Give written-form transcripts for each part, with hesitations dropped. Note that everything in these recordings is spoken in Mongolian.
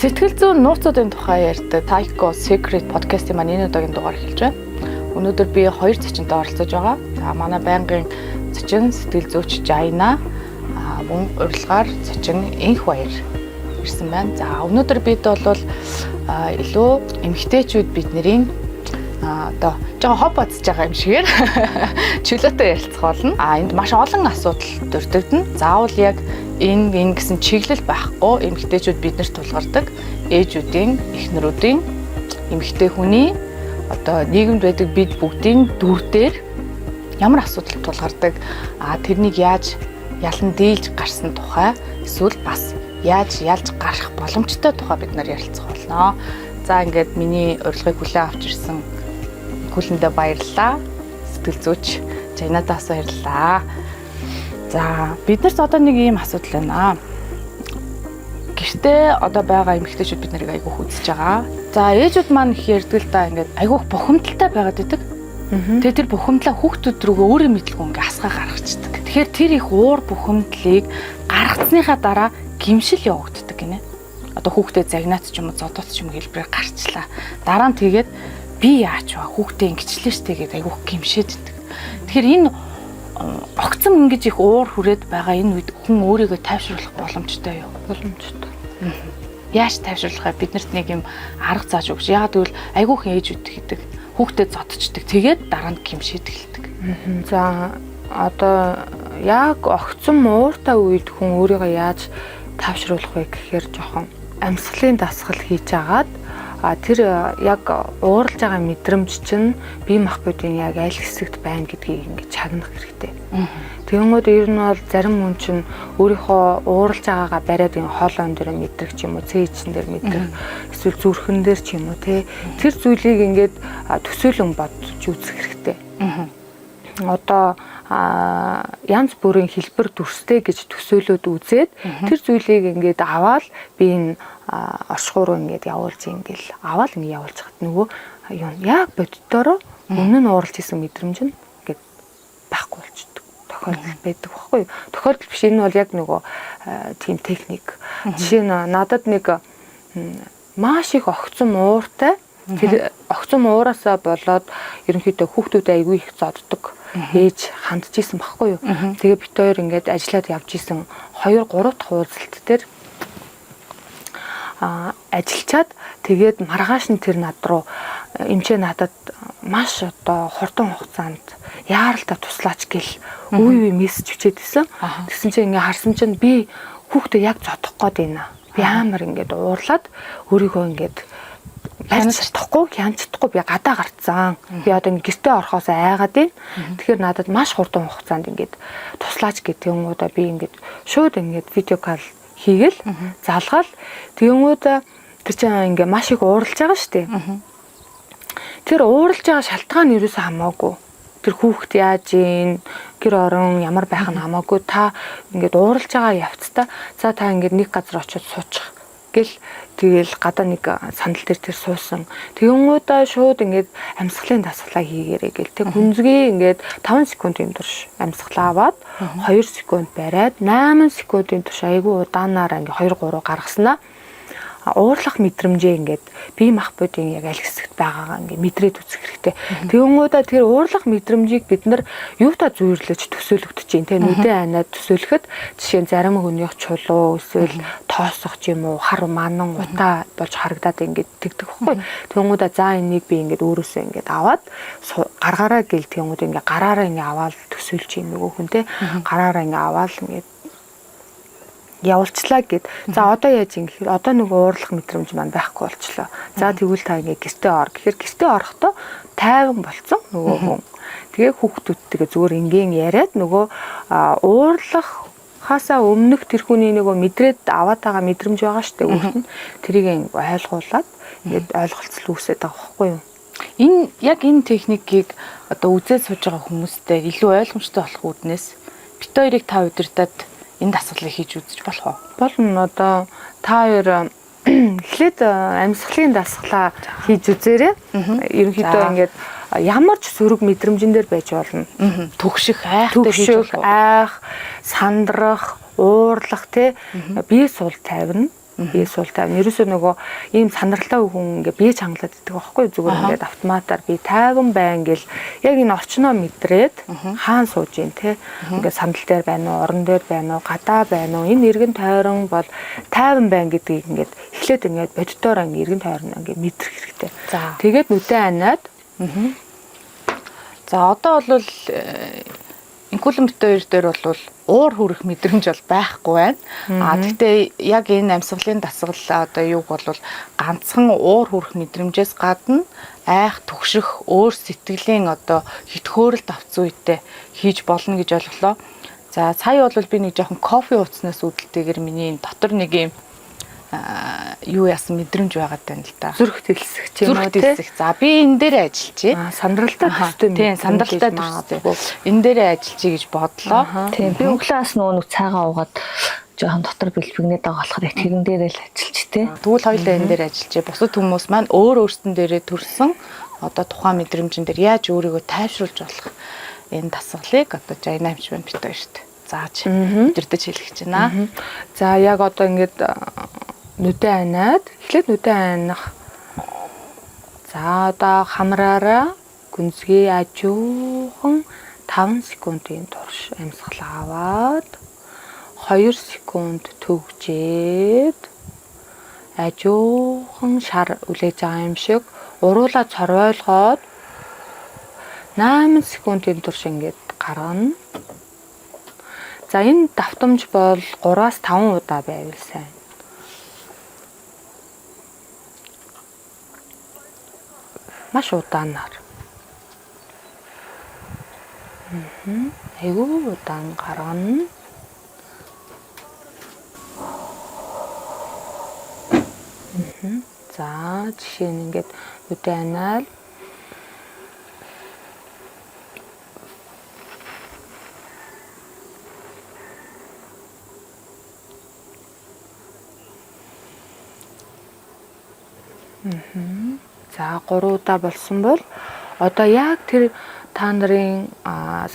Сэтгэл зүйн нууцуудын тухай ярьдаг Tycho Secret podcast-ийн маань энэ удаагийн дугаар эхэлж байна. Өнөөдөр би хоёр зочинтой оролцож байгаа. За манай байнгын зочин сэтгэл зүйч Жайна, мөн урилгаар зочин Энх Баяр ирсэн байна. За өнөөдөр бид бол илүү эмэгтэйчүүд бидний одоо жоо хоб бацж байгаа юм шигээр чөлөөтэй ярилцах болно. Энд маш олон асуудал дурддагдана. Заавал яг энэ гэсэн чиглэл байхгүй эмэгтэйчүүд биднэрт тулгардаг ээжүүдийн, эхнэрүүдийн, эмэгтэй хүний одоо нийгэмд байдаг бид бүгдийн дүр дээр ямар асуудал тулгардаг, тэрнийг яаж ялан дийлж гарсан тухай эсвэл бас яаж ялж гарах боломжтой тухай бид нар ярилцах болно. За ингээд миний урилгыг хүлээн авч ирсэн хүлэндээ баярлалаа. Сэтгэл зүйч Жайнатаас баярлалаа. За биднэрт одоо нэг ийм асуудал байна. Гэртээ одоо байгаа эмэгтэйчүүд бид нарыг айгүйх үзэж байгаа. За ээжүүд маань их ярьдаг л да ингээд айгүйх бухимдалтай байгаад байдаг. Тэгээ тэр бухимдлаа хүүхдүүд рүүгээ өөрөө мэдлгүй ингээд асгаа гаргацдаг. Тэгэхээр тэр их уур бухимдлыг гаргацсныхаа дараа гимшил явагддаг гинэ. Одоо хүүхдээ загнаад ч юм уу зодоот ч юм хэлбэрээр гарчлаа. Дараа нь тэгээд би яач вэ? Хүүхдээ ингэчлээ штэ гэдэг айгүйх гимшээд идэг. Тэгэхээр энэ огцом ингэж их уур хүрээд байгаа энэ үед хүн өөрийгөө тайвшруулах боломжтой юу? Боломжтой. Яаж тайвшруулахаа биднэрт нэг юм арга зааж өгч. Яагаад гэвэл айгүйх ээжүүд гэдэг хүүхдээ зодчдаг. Тэгээд дараа нь гимшээд эхэлдэг. За одоо яг огцом ууртай үед хүн өөрийгөө яаж тайвшруулах вэ гэхээр жоохон амьсгалын дасгал хийж агаад тэр яг ууралж байгаа мэдрэмж чинь бие махбодын яг аль хэсэгт байна гэдгийг ингээд чагнах хэрэгтэй. Тэгэнгүүт ер нь бол зарим хүн чинь өөрийнхөө ууралж байгаагаа бариад энэ хоолойн дээр мэдрэх ч юм уу, цээжин дээр мэдрэх, эсвэл зүрхэн дээр ч юм уу тэр зүйлийг ингээд төсөөлөн бодож үзэх хэрэгтэй. Одоо янз бүрийн хэлбэр дүрстэй гэж төсөөлөд үзээд тэр зүйлийг ингээд аваад би энэ оршихууруу ингээд явуулж ингээл аваад ингээд явуулж хат нөгөө юу яг боддороо өмнө нь ууралж исэн мэдрэмж нь ингээд байхгүй болчихдог тохиолдол байдаг байхгүй юу. Тохиолдол биш, энэ бол яг нөгөө тийм техник. Жишээ нь надад нэг маш их огцом ууртай, тэр огцом уураасаа болоод ерөнхийдөө хүүхдүүд айгүй их зоддог ээж хандж исэн баггүй юу. Тэгээ бит хоёр ингээд ажиллаад явж исэн 2-3 дахь уулзалт дээр ажиллачаад тэгээд маргааш нь тэр над руу эмчээ надад маш одоо хурдан хугацаанд яаралтай туслаач гэл үе мессеж өчөөд исэн. Тэгсэн чинь ингээд харсан чинь би хүүхдээ яг зодох гээд байна. Би амар ингээд уурлаад өөрийгөө ингээд хянцдахгүй би гадаа гарцсан. Би одоо гэртээ орохоос айгаад байна. Тэгэхээр надад маш хурдан хугацаанд ингээд туслаач гэдэг юм уу да би ингээд шууд ингээд видео кол хийгээл залгаал тэгэнгүүт тэр чинь ингээд маш их ууралж байгаа штэ. Тэр ууралж байгаа шалтгаан нь ерөөсөө хамаагүй. Тэр хүүхд яаж ийн гэр орон ямар байх нь хамаагүй. Та ингээд ууралж байгаа явцдаа за та ингээд нэг газар очиод суучих гэл тэгэл гадаа нэг сандал дээр тэр суусан. Тэгэнгүүтээ шууд ингээд амьсгалын дасгалаа хийгээрэй гэл. Тэг хүнзгий ингээд 5 секундын турш амьсгалаа аваад 2 секунд бариад 8 секундын турш айгүй удаанаар ингээд 2-3 гаргаснаа уурлах мэдрэмжээ ингээд бие махбодын яг аль хэсэгт байгаагаа ингээд мэдрээд үзэх хэрэгтэй. Тэгэнгүүтээ тэр уурлах мэдрэмжийг бид нар юутаа зүйрлэж төсөөлөгдөж чинь тэ нүдэн айнаад төсөөлөхөд жишээ нь зарим хүнийх чулуу эсвэл тоосох юм уу хар манан утаа болж харагдаад ингээд тэгдэг байхгүй. Тэгэнгүүтээ за энийг би ингээд өөрөөсөө ингээд аваад гаргаараа гэл тэгэнгүүтээ ингээд гараараа ингээд аваад төсөөлж юм нөгөө хүн тэ гараараа ингээд аваад ингээд явуулчлаа гэд. За одоо яаж юм гэхээр одоо нөгөө уурлах мэдрэмж маань байхгүй болчлоо. За тэгвэл та ингээ гэртээ ор гэхээр гэртээ орохдоо тайван болцсон нөгөө хүн. Тэгээ хүүхдүүдтэйгээ зүгээр ингийн яриад нөгөө уурлах хасаа өмнөх тэр хүний нөгөө мэдрээд аваад байгаа мэдрэмж байгаа штэ хүүхд нь тэрийг ойлгуулад ингээд ойлголцол үүсээд байгаа байхгүй юу. Энэ яг энэ техникийг одоо үзээд сууж байгаа хүмүүстэй илүү ойлгомжтой болох үүднээс бит хоёрыг та удирдаад энэ дасгалыг хийж үзэж болох уу? Болно. Одоо та хоёр эхлээд амьсгалын дасгалаа хийж үзээрэй. Ерөнхийдөө ингээд ямар ч сөрөг мэдрэмжэн дээр байж болно. Түгших, айх, сандрах, уурлах тий бие суул тайвна. бие суул тавина. Ерөөсөө нөгөө ийм сандралтай хүн ингээ бие чангалаад идэх байхгүй зүгээр ингээд автоматар би тайван байн гэл яг энэ орчноо мэдрээд хаан сууж ийн те ингээ сандал дээр байна уу, орон дээр байна уу, гадаа байна уу, энэ эргэн тойрон бол тайван байн гэдгийг ингээд эхлээд ингээд боддоор ингээ эргэн тойрон ингээ мэдрэх хэрэгтэй. Тэгээд нүдэн анаад за одоо бол инкулумбитоо 2 дээр бол уур хүрэх мэдрэмж бол байхгүй байна. Гэхдээ яг энэ амьсгалын дасгал одоо юуг бол ганцхан уур хүрэх мэдрэмжээс гадна айх түгших өөр сэтгэлийн одоо хитгөөрөлт авц үедээ хийж болно гэж ойлголоо. За сая бол би нэг жоохон кофе ууцнаас үүдэлтэйгээр миний дотор нэг юм юу яасан мэдрэмж байгаад байна л да. Зүрх тэлсэх ч юм уу тий. За би энэ дээр ажиллажээ. Сандралтай төстэй юм. Тийм, сандралтай төстэй. Энэ дээр ажиллажээ гэж бодлоо. Тийм, би өглөөс нөгөө цайгаа уугаад жоохон дотор бэлбэгнээд байгаа болохоор яг тэрэн дээр л ажиллаж тий. Тэгвэл хоёулаа энэ дээр ажиллажээ. Бусад хүмүүс маань өөрсдөн дээрээ төрсөн одоо тухайн мэдрэмжэн дээр яаж өөрийгөө тайвшруулж болох энэ дасгалыг одоо Жайна хэмж байна бит хоёрт. Зааж өдөрдөж хэлэх гэж байна. За яг одоо ингээд нүдэн анаад эхлээд нүдэн анах. За одоо хамраараа гүнзгий ажуухан 5 секундын турш амьсгал аваад 2 секунд төгжээд ажуухан шар үлээж байгаа юм шиг уруулаад цорвойлгоод 8 секундын турш ингээд гаргана. За энэ давтамж бол 3-5 удаа байвал сайн. Маш удаанаар. Айгүй удаан гаргана. За жишээ нь ингээд нүдэн анаад за 3 удаа болсон бол одоо яг тэр та нарын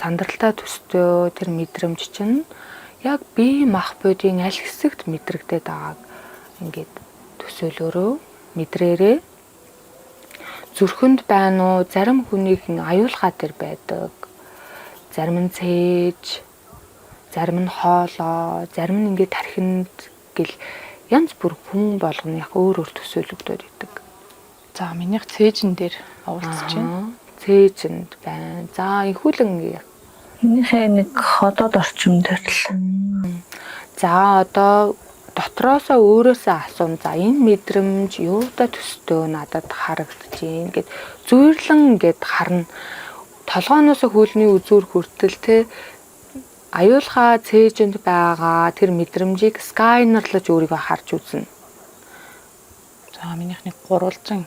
сандралтай төстэй тэр мэдрэмж чинь яг бие махбодын аль хэсэгт мэдрэгдээд байгааг ингээд төсөөлөөрөө мэдрээрээ зүрхэнд байна уу, зарим хүнийхэн аюулгаа тэр байдаг, зарим нь цээж, зарим нь хоолоо, зарим нь ингээд тархинд гэл янз бүр хүн болгоны яг өөр өөр төсөөлөгдөд идэг. За минийх цээжин дээр уулзж байна. Цээжинд байна. За ихүүлэн Минийхээ нэг ходоод орчим дээр л. За одоо дотроосоо өөрөөсөө асуун. За энэ мэдрэмж юутай төстэй надад харагдаж байна гэд зүйрлэн гэд харна. Толгооноос хөлний үзүүр хүртэл те аюулхаа цээжинд байгаа тэр мэдрэмжийг сканерлаж өөрийгөө харж үзнэ. За минийх нэг гурвалжин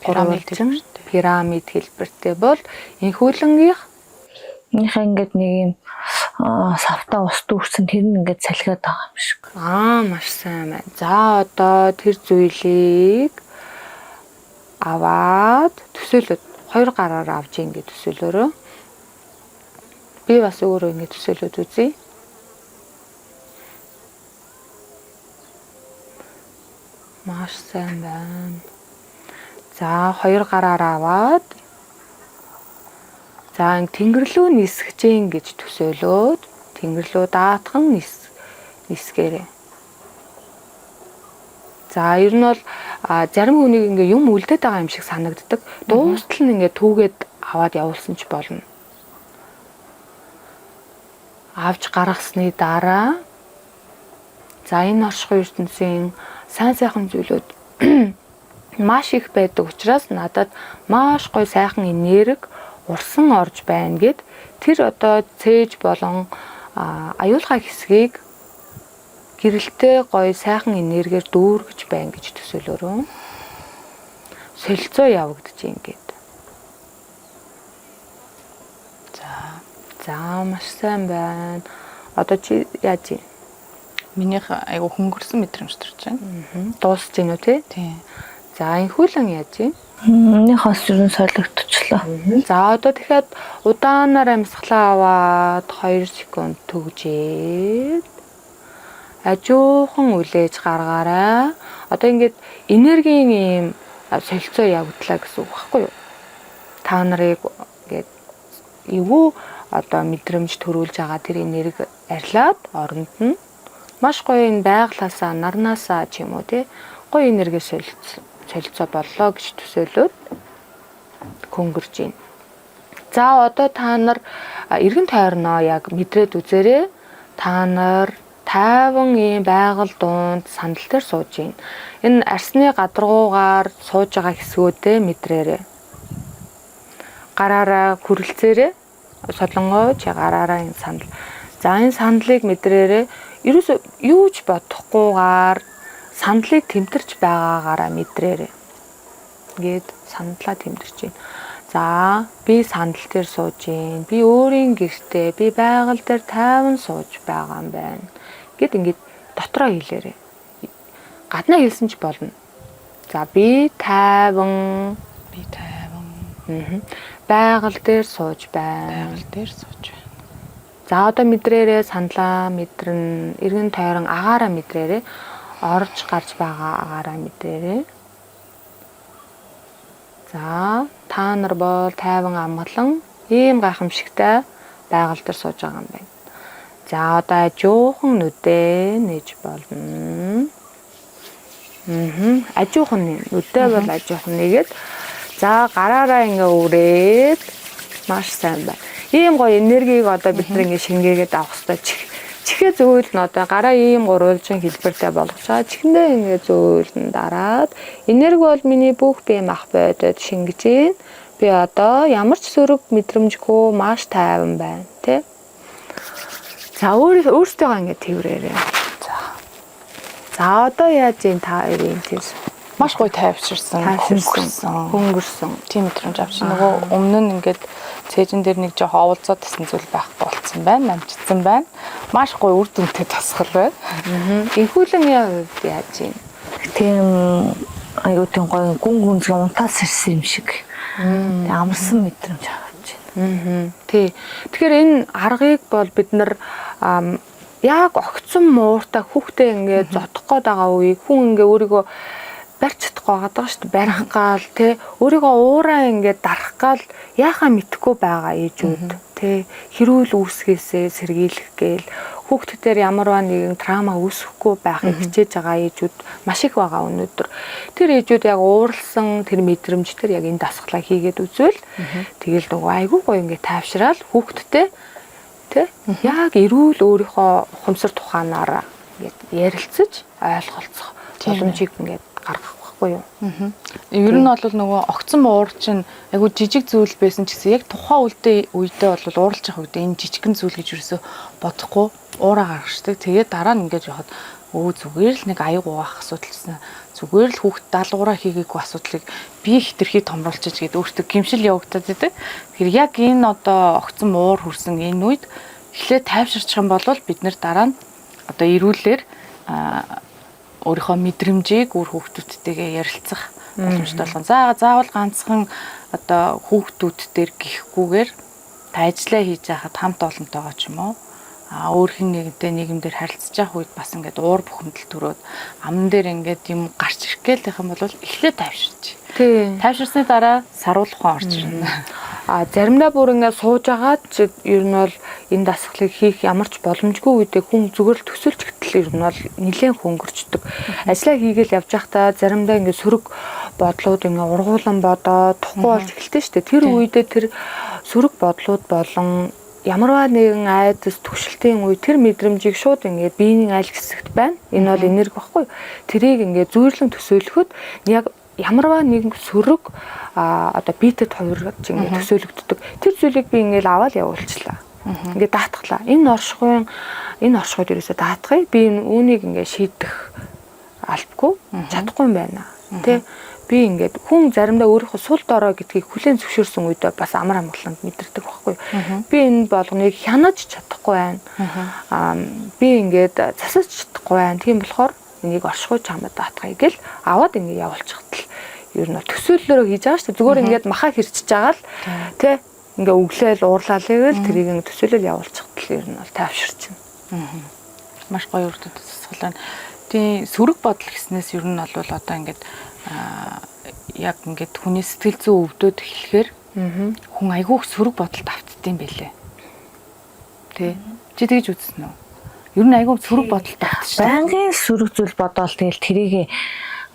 пирамид хэлбэртэй бол энхүүлэнгийнх минийхээ ингээд нэг юм савтаа ус дүүрсэн тэр нь ингээд салхиад байгаа юм шиг. Маш сайн байна. За одоо тэр зүйлийг аваад төсөөлөд 2 гараар авч ингээд төсөөлөөрөө. Би бас өөрөө ингээд төсөөлөд үзье. Маш сайн байна. За 2 гараар аваад за тэнгэр рүү нисгэж гэж төсөөлөөд тэнгэр рүү даатхан нисгээрэй. За ер нь бол зарим хүнийг ингээ юм үлдээд байгаа юм шиг санагддаг. Дуустал нь ингээ түүгээд аваад явуулсан ч болно. Авч гаргасны дараа за энэ оршихуй ертөнцийн сайн сайхан зүйлүүд маш их байдаг учраас надад маш гоё сайхан энерги урсан орж байна гэд тэр одоо цээж болон аюулхай хэсгийг гэрэлтэй гоё сайхан энергиэр дүүргэж байна гэж төсөөлөөрөө. Солилцоо явагдаж ингээд. За маш сайн байна. Одоо чи яаж юм? Минийх айгу хөнгөрсөн мэдрэмж төрж байна. Дуусч гин үү те? Тийм. За энхүүлэн яаж юм? Миний хас юу солигдчихлоо. За одоо тэгэхээр удаанаар амьсгалаа аваад 2 секунд төгжээд ажуухан үлээж гаргаарай. одоо ингээд энергийн ийм солилцоо явагдлаа гэсэн үг байхгүй юу? Та нарыг ингээд эвгүй одоо мэдрэмж төрүүлж байгаа тэр энерги арилаад оронд нь маш гоё энэ байглаасаа нарнаасаа ч юм уу тий гоё энерги солилцоо боллоо гэж төсөөлөөд хөнгөрж байна. За одоо та нар эргэн тойрноо яг мэдрээд үзээрэй. Та нар тайван ийм байгаль дунд сандал дээр сууж байна. Энэ арсны гадаргуугаар сууж байгаа хэсгүүдээ мэдрээрэй. Гараараа хүрэлцээрэй. Солонгойч гараараа энэ сандал. За энэ сандлыг мэдрээрэй. Ерөөсөө юу ч бодохгүйгээр сандлыг тэмтэрч байгаагаараа мэдрээрэй. Ингээд сандлаа тэмтэрч байна. За би сандал дээр сууж байна. Би өөрийн гэртээ, би байгаль дээр тайван сууж байгаа юм байна. Гэт ингээд дотроо хэлээрэй. Гаднаа хэлсэн ч болно. За би тайван. Байгаль дээр сууж байна. За одоо мэдрээрээ сандлаа мэдрэн, эргэн тойрон агаараа мэдрээрээ, орж гарч байгаа агаараа мэдрээрээ. За та нар бол тайван амгалан ийм гайхамшигтай байгаль дээр сууж байгаа юм байна. За одоо ажуухан нүдээ нээж болно. Ажуухан нүдээ бол ажуухан нэгээд за гараараа ингээ үрээд маш сайн байна. Ийм гоё энергийг одоо бид нар ингээ шингээгээд авах хэрэгтэй. Чихээ зөөл нь одоо гараа ийм гурвалжин хэлбэртэй болгож байгаа. Чихэндээ ингээ зөөлн дараад энерги бол миний бүх бие мах бодод шингэж гин. Би одоо ямар ч сөрөг мэдрэмжгүй маш тайван байна, тий? За өөртөө ингээ тэрвэрээрээ. За одоо яаж юм та хоёрын тэр Маш гоё тайвширсан, хөнгөрсөн. Тийм мэдрэмж авч нөгөө өмнө нь ингээд цээжин дээр нэг жоо оволцоод тассан зүйл байхгүй болцсон байна, намжигдсан байна. Маш гоё үр дүнтэй тасгал байна. Энхүүлэн хувьд яаж юм? Тийм аюу тийм гоё гүн гүнзгий унтаас ирсэн юм шиг. Амарсан мэдрэмж авч байна. Тий. Тэгэхээр энэ аргыг бол бид нар яг огцон мууртай хүүхдээ ингээд зодох гээд байгаа үеийг хүн ингээ өөрийгөө барьж чадахгүй байгаа шүү дээ. Барих гал тий өөрийгөө уураа ингээд дарах гал яахаа мэдэхгүй байгаа ээжүүд тий хэрүүл үүсгээсээ сэргийлэх гээл хүүхдүүдээр ямарваа нэгэн трама үүсэхгүй байхыг хичээж байгаа ээжүүд маш их байгаа өнөөдөр. Тэр ээжүүд яг ууралсан тэр мэдрэмж тэр яг энэ дасгалаа хийгээд үзвэл тэгэл нөгөө айгүй гоё ингээд тайвшраал хүүхдтэй тий яг эрүүл өөрийнхөө ухамсар тухаанаараа ингээд ярилцаж ойлголцох боломжийг ингээд гаргах байхгүй юу. Ер нь бол нөгөө огцон уур чинь айгу жижиг зүйл байсан ч гэсэн яг тухайн үедээ бол ууралж явах үед энэ жижигэн зүйл гэж юусоо бодохгүй уураа гаргашдаг. Тэгээд дараа нь ингээд явахад зүгээр л нэг аяг угаах асуудал гэсэн. Зүгээр л хүүхд даалгавраа хийгээгүй асуудлыг би хитрхи томруулчих гээд өөртөө гэмшил явагдаад байдаг. Тэгэхээр яг энэ одоо огцон уур хүрсэн энэ үед эхлээд тайвширчих юм бол бид нэр дараа нь одоо эрүүлэр өөрийнхөө мэдрэмжийг өөр хүүхдүүдтэйгээ ярилцах боломжтой болгоно. Заавал ганцхан одоо хүүхдүүдтэр гихгүйгээр та ажиллаа хийж байхад хамт олонтойгоо ч юм уу өөр хин нэгэнтэй нийгэмдэр харилцаж явах үед бас ингээд уур бухимдал төрөөд амн дээр ингээд юм гарч ирэх гээл юм бол эхлээд тайвширч. Тий. Тайвширсны дараа саруулхан орж ирнэ. Заримдаа бүр ингээд сууж агаад ч ер нь бол энэ дасгалыг хийх ямар ч боломжгүй үедээ хүн зүгээр л төсөөлж гэтэл ер нь бол нэлээд хөнгөрчдөг. Ажлаа хийгээл явж байхдаа заримдаа ингээд сөрөг бодлууд ингээд ургуулan бодоод тухгүй болж эхэлдэг шүү дээ. Тэр үедээ тэр сөрөг бодлууд болон ямарваа нэгэн айдас төвшөлтийн үе тэр мэдрэмжийг шууд ингээд биеийн аль хэсэгт байна. Энэ бол энерги баггүй. Тэрийг ингээд зүйрлэн төсөөлөхөд яг ямарваа нэгэн сөрөг одоо биетэд хувирж ингээд төсөөлөгддөг. Тэр зүйлийг би ингээд аваад явуулчлаа. Ингээд даатглаа. Энэ оршихуйд ерөөсөө даатгая. Би үүнийг ингээд шийдэх албагүй чадахгүй юм байна. Тэ би ингээд хүн заримдаа өөрийнхөө сул дорой гэдгийг хүлээн зөвшөөрсөн үедээ бас амар амгаланд мэдэрдэг байхгүй. Би энэ болгоныг хянаж чадахгүй байна. Би ингээд засаж чадахгүй байна. Тийм болохоор энийг оршихуй чамд даатгая гэл аваад ингээд явуулчихтал ер нь төсөөллөөрөө хийж байгаа шүү дээ. Зүгээр ингээд махаа хэрчиж байгаа л тэ ингээ өглөөл уурлалыг л тэрийг төсөөлөл явуулчихтал ер нь бол тайвширч байна. Маш гоё үрдүд тасгал байна. Тийм сөрөг бодол гэснээс ер нь бол одоо ингээд яг ингээд хүний сэтгэл зүй өвдөд эхлэхээр хүн айгүйх сөрөг бодолд автдсан байлээ. Тэ? Чи тэгж үзсэн үү? Ер нь айгүй сөрөг бодолд автчих. Байнгын сөрөг зүйл бодоол тэгэл тэрийг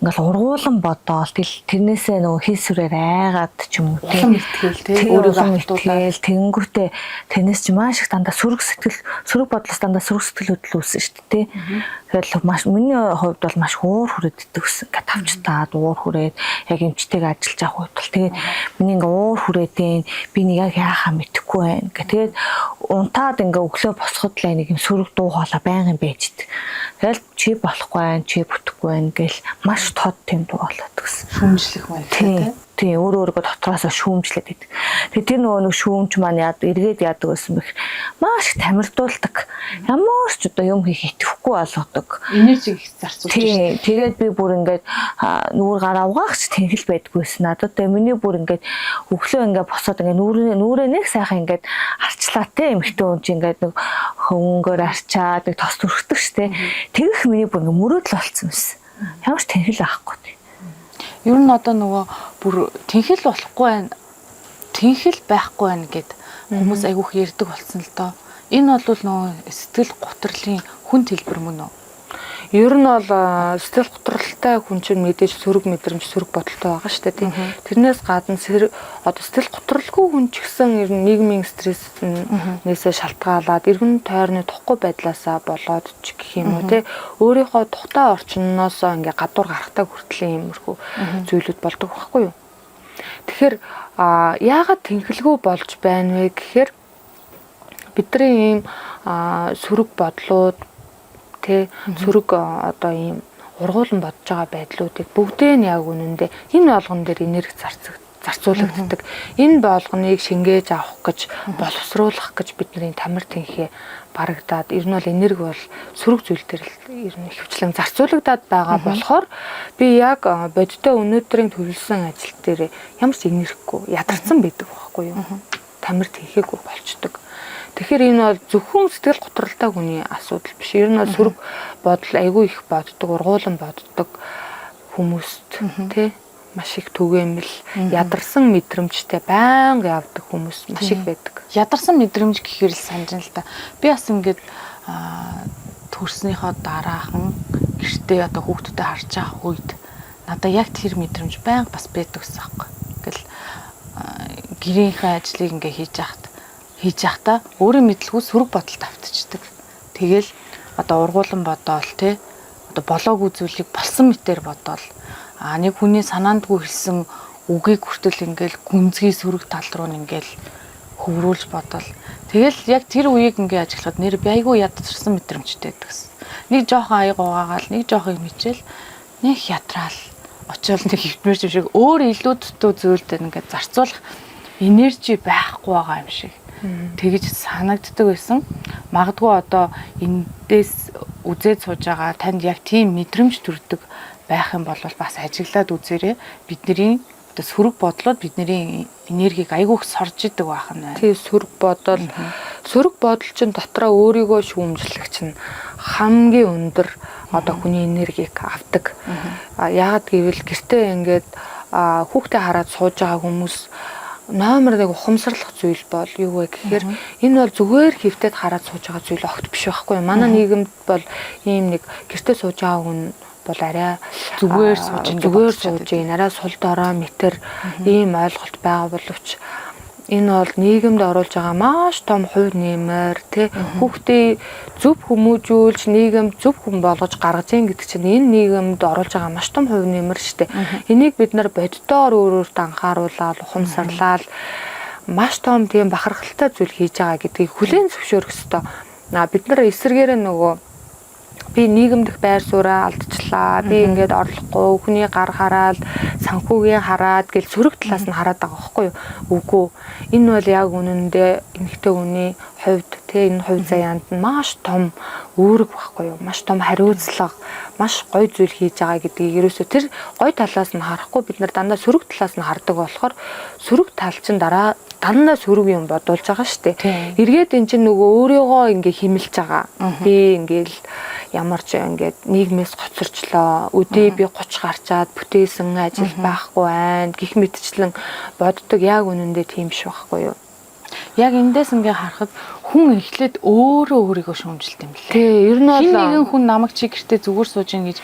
ингээл ургуулan бодоол тэгэл тэрнээсээ нөгөө хийсвэрээр айгаад ч юм уу улам итгэл тий өөрийгөө хатуулаад тэнгүүтээ тэрнээс ч маш их дандаа сөрөг бодлоос дандаа сөрөг сэтгэл хөдлөл үүснэ шүү дээ тий. Тэгэл маш миний хувьд бол маш уур хүрээд иддэг гэсэн. Ингээд тавчтаад уур хүрээд яг эмчтэйг ажиллаж авах үед бол тэгээд миний ингээ уур хүрээдэн би нэг яг яахаа мэдэхгүй байна. Тэгээд унтаад ингээ өглөө босоход л нэг юм сөрөг дуу хоолой байнгын байж идэг. Тэгэл чи болохгүй байна, чи бүтэхгүй байна гэл маш тод тийм дуу болоод гэсэн. шүүмжлэх байх тий. Тийм өөрөөгөө дотроос шүүмжлээд идэг. Тэгээд тэр нөгөө нэг шүүмж маань эргээд яадаг гэсэн бэх маш их тамирдуулдаг. Ямар ч одоо юм хийх итгэхгүй болгодог. Энержиг их зарцуулж байна. Тэгээд би бүр ингээд нүүр гараа угаагч тэнгэл байдгүйсэн. Надад тэгээ миний бүр ингээд өглөө ингээд босоод ингээд нүрээ нэг сайхан ингээд арчлаа те эмхтэн хүн чинь ингээд нэг хөнгөөр арчаад нэг тос түрхдэг штэ. Тэгэх миний бүр ингээд мөрөөдөл болцсон юмсэн. Ямар ч тэнгэл авахгүй. Ер нь одоо нөгөө бүр тэнхэл болохгүй байна. Тэнхэл байхгүй байна гэд хүмүүс айгүйх ярьдаг болсон л доо. Энэ бол нөгөө сэтгэл гутралын хүн хэлбэр мөн үү? Ер нь бол сэтгэл готролтой хүн чинь мэдээж сөрөг мэдрэмж, сөрөг бодолтой байгаа шүү дээ тийм. Тэрнээс гадна одоо сэтгэл готролгүй хүн ч гэсэн ер нь нийгмийн стресснээсээ шалтгаалаад эргэн тойрны тухгүй байдлаасаа болоод ч гэх юм уу тийм. Өөрийнхөө тухтай орчноос ингээ гадуур гарахтаа хүртлийн иймэрхүү зүйлүүд болдог байхгүй юу? Тэгэхээр яагаад тэнхэлгүй болж байна вэ гэхээр бидний ийм сөрөг бодлууд тэ сөрөг одоо ийм ургуулan бодож байгаа байдлуудыг бүгдээ нь яг үнэндээ энэ болгон дээр энерги зарцуулагддаг. Энэ болгоныг шингээж авах гэж боловсруулах гэж бидний тамир тэнхээ барагдаад ер нь бол энерги бол сөрөг зүйл дээр л ер нь ихэвчлэн зарцуулагдаад байгаа болохоор би яг бодиттой өнөөдрийн төлөвлөсөн ажил дээр ямар ч энергигүй ядарсан байдаг байхгүй юу? Тамир тэнхээгүй болчдөг. Тэгэхээр энэ бол зөвхөн сэтгэл готролтой хүний асуудал биш. Ер нь бол сөрөг бодол айгүй их боддог, ургуулan боддог хүмүүст тий маш их түгээмэл ядарсан мэдрэмжтэй байнга явдаг хүмүүс маш их байдаг. Ядарсан мэдрэмж гэхээр л санаж л та. Би бас ингээд төрснийхөө дараахан гэртээ одоо хүүхдүүдэд харж байгаа үед надад яг тэр мэдрэмж байнга бас байдаг гэсэн юм. Ингээл гэрийнхээ ажлыг ингээ хийж яхахта өөрийн мэдлгүй сөрөг бодолд автчихдаг. Тэгэл одоо ургуулan бодоол те одоо болоогүй зүйлийг болсон мэтээр бодоол нэг хүний санаандгүй хэлсэн үгийг хүртэл ингээл гүнзгий сөрөг тал руу ингээл хөврүүлж бодоол. Тэгэл яг тэр үеийг ингээ ажиглахад нэр би айгүй ядарсан мэдрэмжтэй байдагс. Нэг жоохон аяга угаагаал, нэг жоохон хэмжээл, нэг ятраал очиол нэг хөвтмөрч шиг өөр илүү дутуу зүйлд ингээ зарцуулах энержи байхгүй байгаа юм шиг. Тэгэж санагддаг байсан. Магадгүй одоо эндээс үзээд сууж байгаа танд яг тийм мэдрэмж төрдөг байх юм бол бас ажиглаад үзээрэй. Бидний одоо сөрөг бодлоод бидний энергийг айгүйх сорж идэг байх нь байна. Тий сөрөг бодол чинь дотроо өөрийгөө шүүмжлэх чинь хамгийн өндөр одоо хүний энергийг авдаг. Яагаад гэвэл гэртээ ингээд хүүхдээ хараад сууж байгаа хүмүүс номер 1 ухамсарлах зүйл бол юу вэ гэхээр энэ бол зүгээр хөвтөд хараад сууж байгаа зүйл огт биш байхгүй юу. Манай нийгэмд бол ийм нэг гэртээ сууж байгаа хүн бол арай зүгээр сууж ийн арай сул дорой метр ийм ойлголт байгаа боловч энэ бол нийгэмд оруулж байгаа маш том хувь нэмэр тий хүүхдээ зөв хүмүүжүүлж нийгэм зөв хүн болгож гаргаж ийн гэдэг чинь энэ нийгэмд оруулж байгаа маш том хувь нэмэр шүү дээ. Энийг бид нар боддоор өөрөөрт анхааруулаад ухамсарлаад маш том тийм бахархалтай зүйл хийж байгаа гэдгийг хүлээн зөвшөөрөх ёстой. Бид нар эсэргээрээ нөгөө би нийгэмдх байр сууриа алдчихлаа. Би ингээд орлохгүй, хүний гар хараад, санхүүгээ хараад гэл сөрөг талаас нь хараад байгаа байхгүй юу? Үгүй. Энэ бол яг үнэндээ эмэгтэй хүний хувьд энэ хувь заяанд нь маш том үүрэг байхгүй юу? Маш том хариуцлага, маш гоё зүйл хийж байгаа гэдгийг ерөөсөө тэр гоё талаас нь харахгүй бид нар дандаа сөрөг талаас нь хардаг болохоор сөрөг тал чинь дараа дандаа сөрөг юм бодуулж байгаа шүү Тийм. дээ. Эргээд эн чинь нөгөө өөрийгөө ингээ химэлж байгаа. Би ингээл ямар ч ингээд нийгмээс гоцорчлоо. Өдөө би 30 гарчаад бүтээсэн ажил байхгүй байна. Гэх мэтчлэн боддог. Яг үнэндээ тийм биш байхгүй юу? Яг эндээс ингээ харахад хүн эхлээд өөрөө өөрийгөө шүүмжилт юм лээ. Тий, ер нь бол Хин нэгэн хүн намайг чи гэртээ зүгээр сууж ин гэж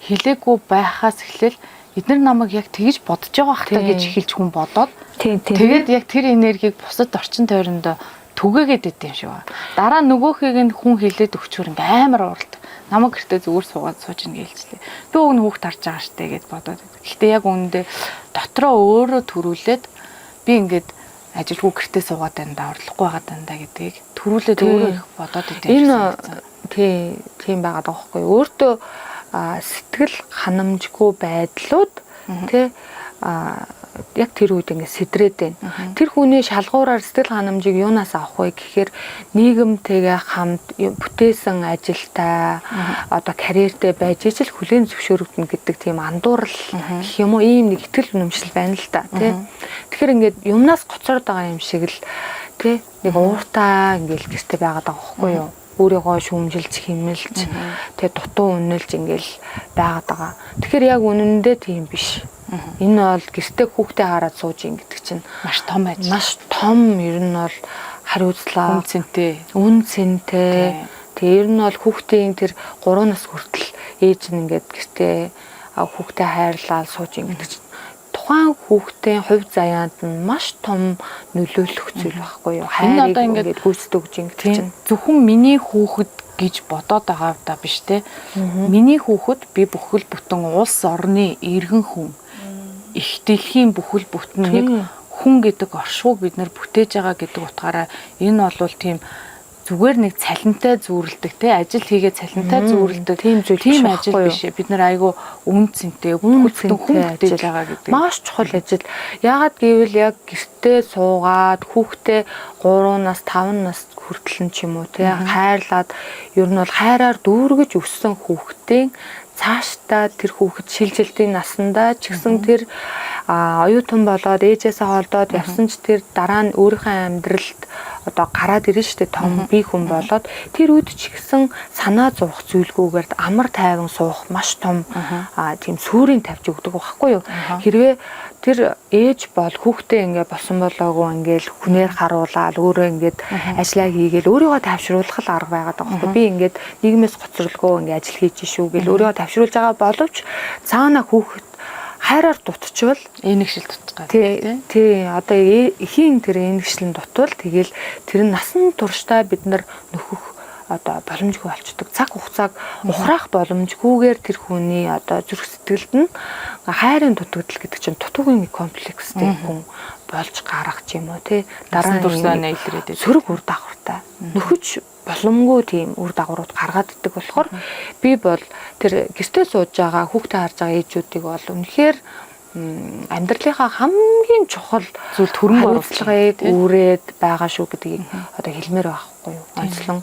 хэлээгүй байхаас эхлээл эдгээр намайг яг тэгж бодож байгаа хта гэж эхэлж хүн бодоод тэгээд яг тэр энергийг бусад орчин тойрондоо түгээгээд идэв юм шиг ба. Дараа нөгөөхийг нь хүн хэлээд өгчөөр ингээ амар ууралдаг. Намайг гэртээ зүгээр суугаад сууж ин гэлжлээ. Би уг нь хүүхд харж байгаа штэ гэд бодоод. Гэхдээ яг үүндээ дотроо өөрөө төрүүлээд би ингээд ажилгүй гэртээ суугаад байна да, орлохгүй байгаа даа гэдгийг төрүүлээд өөрөө их бодоод идэв. Энэ тийм байгаад байгаа байхгүй юу? Өөртөө сэтгэл ханамжгүй байдлууд тий яг тэр үед ингэ сэдрээд байна. Тэр хүний шалгуураар сэтгэл ханамжийг юунаас авах вэ гэхээр нийгэмтэйгээ хамт бүтээсэн ажилтай одоо карьертэй байж ижил хүлээн зөвшөөрөгдөн гэдэг тийм андуурал гэх юм уу, ийм нэг итгэл үнэмшил байна л да тий. Тэгэхээр ингээд юмнаас гоцорд байгаа юм шиг л тий нэг ууртаа ингээл гэртээ байгаад байгаа байхгүй юу? Өөрийгөө шүүмжилж химэлж тэгээ дутуу үнэлж ингээл байгаад байгаа. Тэгэхээр яг үнэндээ тийм биш. Энэ бол гэртээ хүүхдээ хараад сууж ин гэдэг чинь маш том ажил. Маш том ер нь бол хариуцлага, үн цэнтэй. Тэгээ ер нь бол хүүхдийн тэр 3 нас хүртэл ээж нь ингээд гэртээ хүүхдээ хайрлаад сууж ин гэдэг чинь тухайн хүүхдийн хувь заяанд нь маш том нөлөөлөх зүйл байхгүй юу? Энэ одоо ингээд гүйцэтгэж өгч ин гэдэг чинь зөвхөн миний хүүхэд гэж бодоод байгаа даа биш те. Миний хүүхэд би бүхэл бүтэн улс орны иргэн хүн. Их дэлхийн бүхэл бүтэн нэг хүн гэдэг оршууг бид нэр бүтээж байгаа гэдэг утгаараа энэ бол тийм зүгээр нэг цалинтай зүүрлдэг те, ажил хийгээ цалинтай зүүрлдэг тийм ажил биш. Бид нар айгүй үн цэнтэй бүхэл бүтэн хүн бүтээж байгаа гэдэг. Маш чухал ажил. Яагаад гэвэл яг гэртээ суугаад хүүхдээ 3 нас 5 нас хүртэл ч юм уу те хайрлаад ер нь бол хайраар дүүргэж өссөн хүүхдийн цаашдаа тэр хүүхэд шилжилтийн насандаа ч гэсэн тэр оюутан болоод ээжээсээ холдоод явсан ч тэр дараа нь өөрийнхөө амьдралд одоо гараад ирнэ шүү дээ, том бие хүн болоод тэр үед ч гэсэн санаа зовох зүйлгүйгээр амар тайван суух маш том тийм сүрийн тавьж өгдөг байхгүй юу. Хэрвээ тэр ээж бол хүүхдээ ингээ босон болоогүй ингээл хүнээр харуулаад өөрөө ингээд ажиллаа хийгээл өөрийгөө тавшруулах л арга байгаад байгаа байхгүй. Би ингээд нийгмээс гоцролгүй ингээ ажил хийж шүү гэл өөрийгөө тавшруулж байгаа боловч цаана хүүхэд хайраар дутчихвал энэгшил дутах гэдэг тий одоо эхийн тэр энэгшлэн дутвал тэгэл тэр нь насан туршдаа бид нар нөхөх одоо боломжгүй болчдөг. Цаг хугацааг ухраах боломжгүйгээр тэр хүний одоо зүрх сэтгэлд нь хайрын дутагдал гэдэг чинь дутуугийн комплекстэй хүн болж гарах юм уу тий. Дараа нь дурсаа илрээд сөрөг үр дагавартай нөхөж боломгүй тийм үр дагаврууд гаргаад идэг болохоор би бол тэр гэртээ сууж байгаа хүүхдээ харж байгаа ээжүүдийг бол үнэхээр амьдралынхаа хамгийн чухал зүйл төрөнгө оруулалтыг үүрээд байгаа шүү гэдгийг одоо хэлмээр байхгүй юу. Онцлон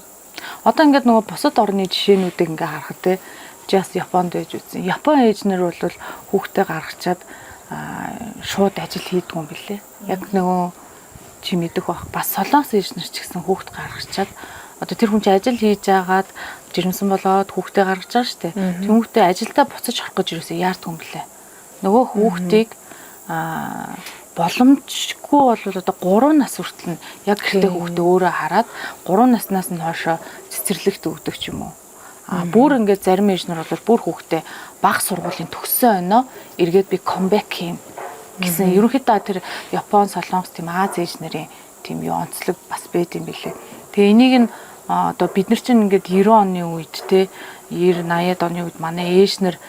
одоо ингээд нөгөө бусад орны жишээнүүдийг ингээ харахад те just Японд ээж үзсэн. Япон ээжнэр бол хүүхдээ гаргачаад шууд ажил хийдэг юм билээ. Яг нөгөө чи мэдэх бах бас солонгос ээжнэр ч гэсэн хүүхд гаргачаад одоо тэр хүн чи ажил хийж байгаад жирэмсэн болоод хүүхдээ гаргаж байгаа шүү дээ. Тэр хүүхдээ ажилдаа буцаж орох гэж юусоо яардаг юм блэ. Нөгөө хүүхдийг боломжгүй бол одоо 3 нас хүртэл нь яг гэртээ хүүхдээ өөрөө хараад 3 наснаас нь хоошо цэцэрлэгт өгдөг ч юм уу. Бүр ингээд зарим ээжнэр бол бүр хүүхдээ бага сургуулийн төгссөн өнөө эргээд би comeback хийн гэсэн ерөнхийдөө тэр Япон, Солонгос тийм Аз ээжнэрийн тийм юу онцлог бас байд юм билээ. Тэгээ энийг нь одоо бид нар чинь ингээд 90 оны үед те 90 80-ад оны үед манай ээжнэр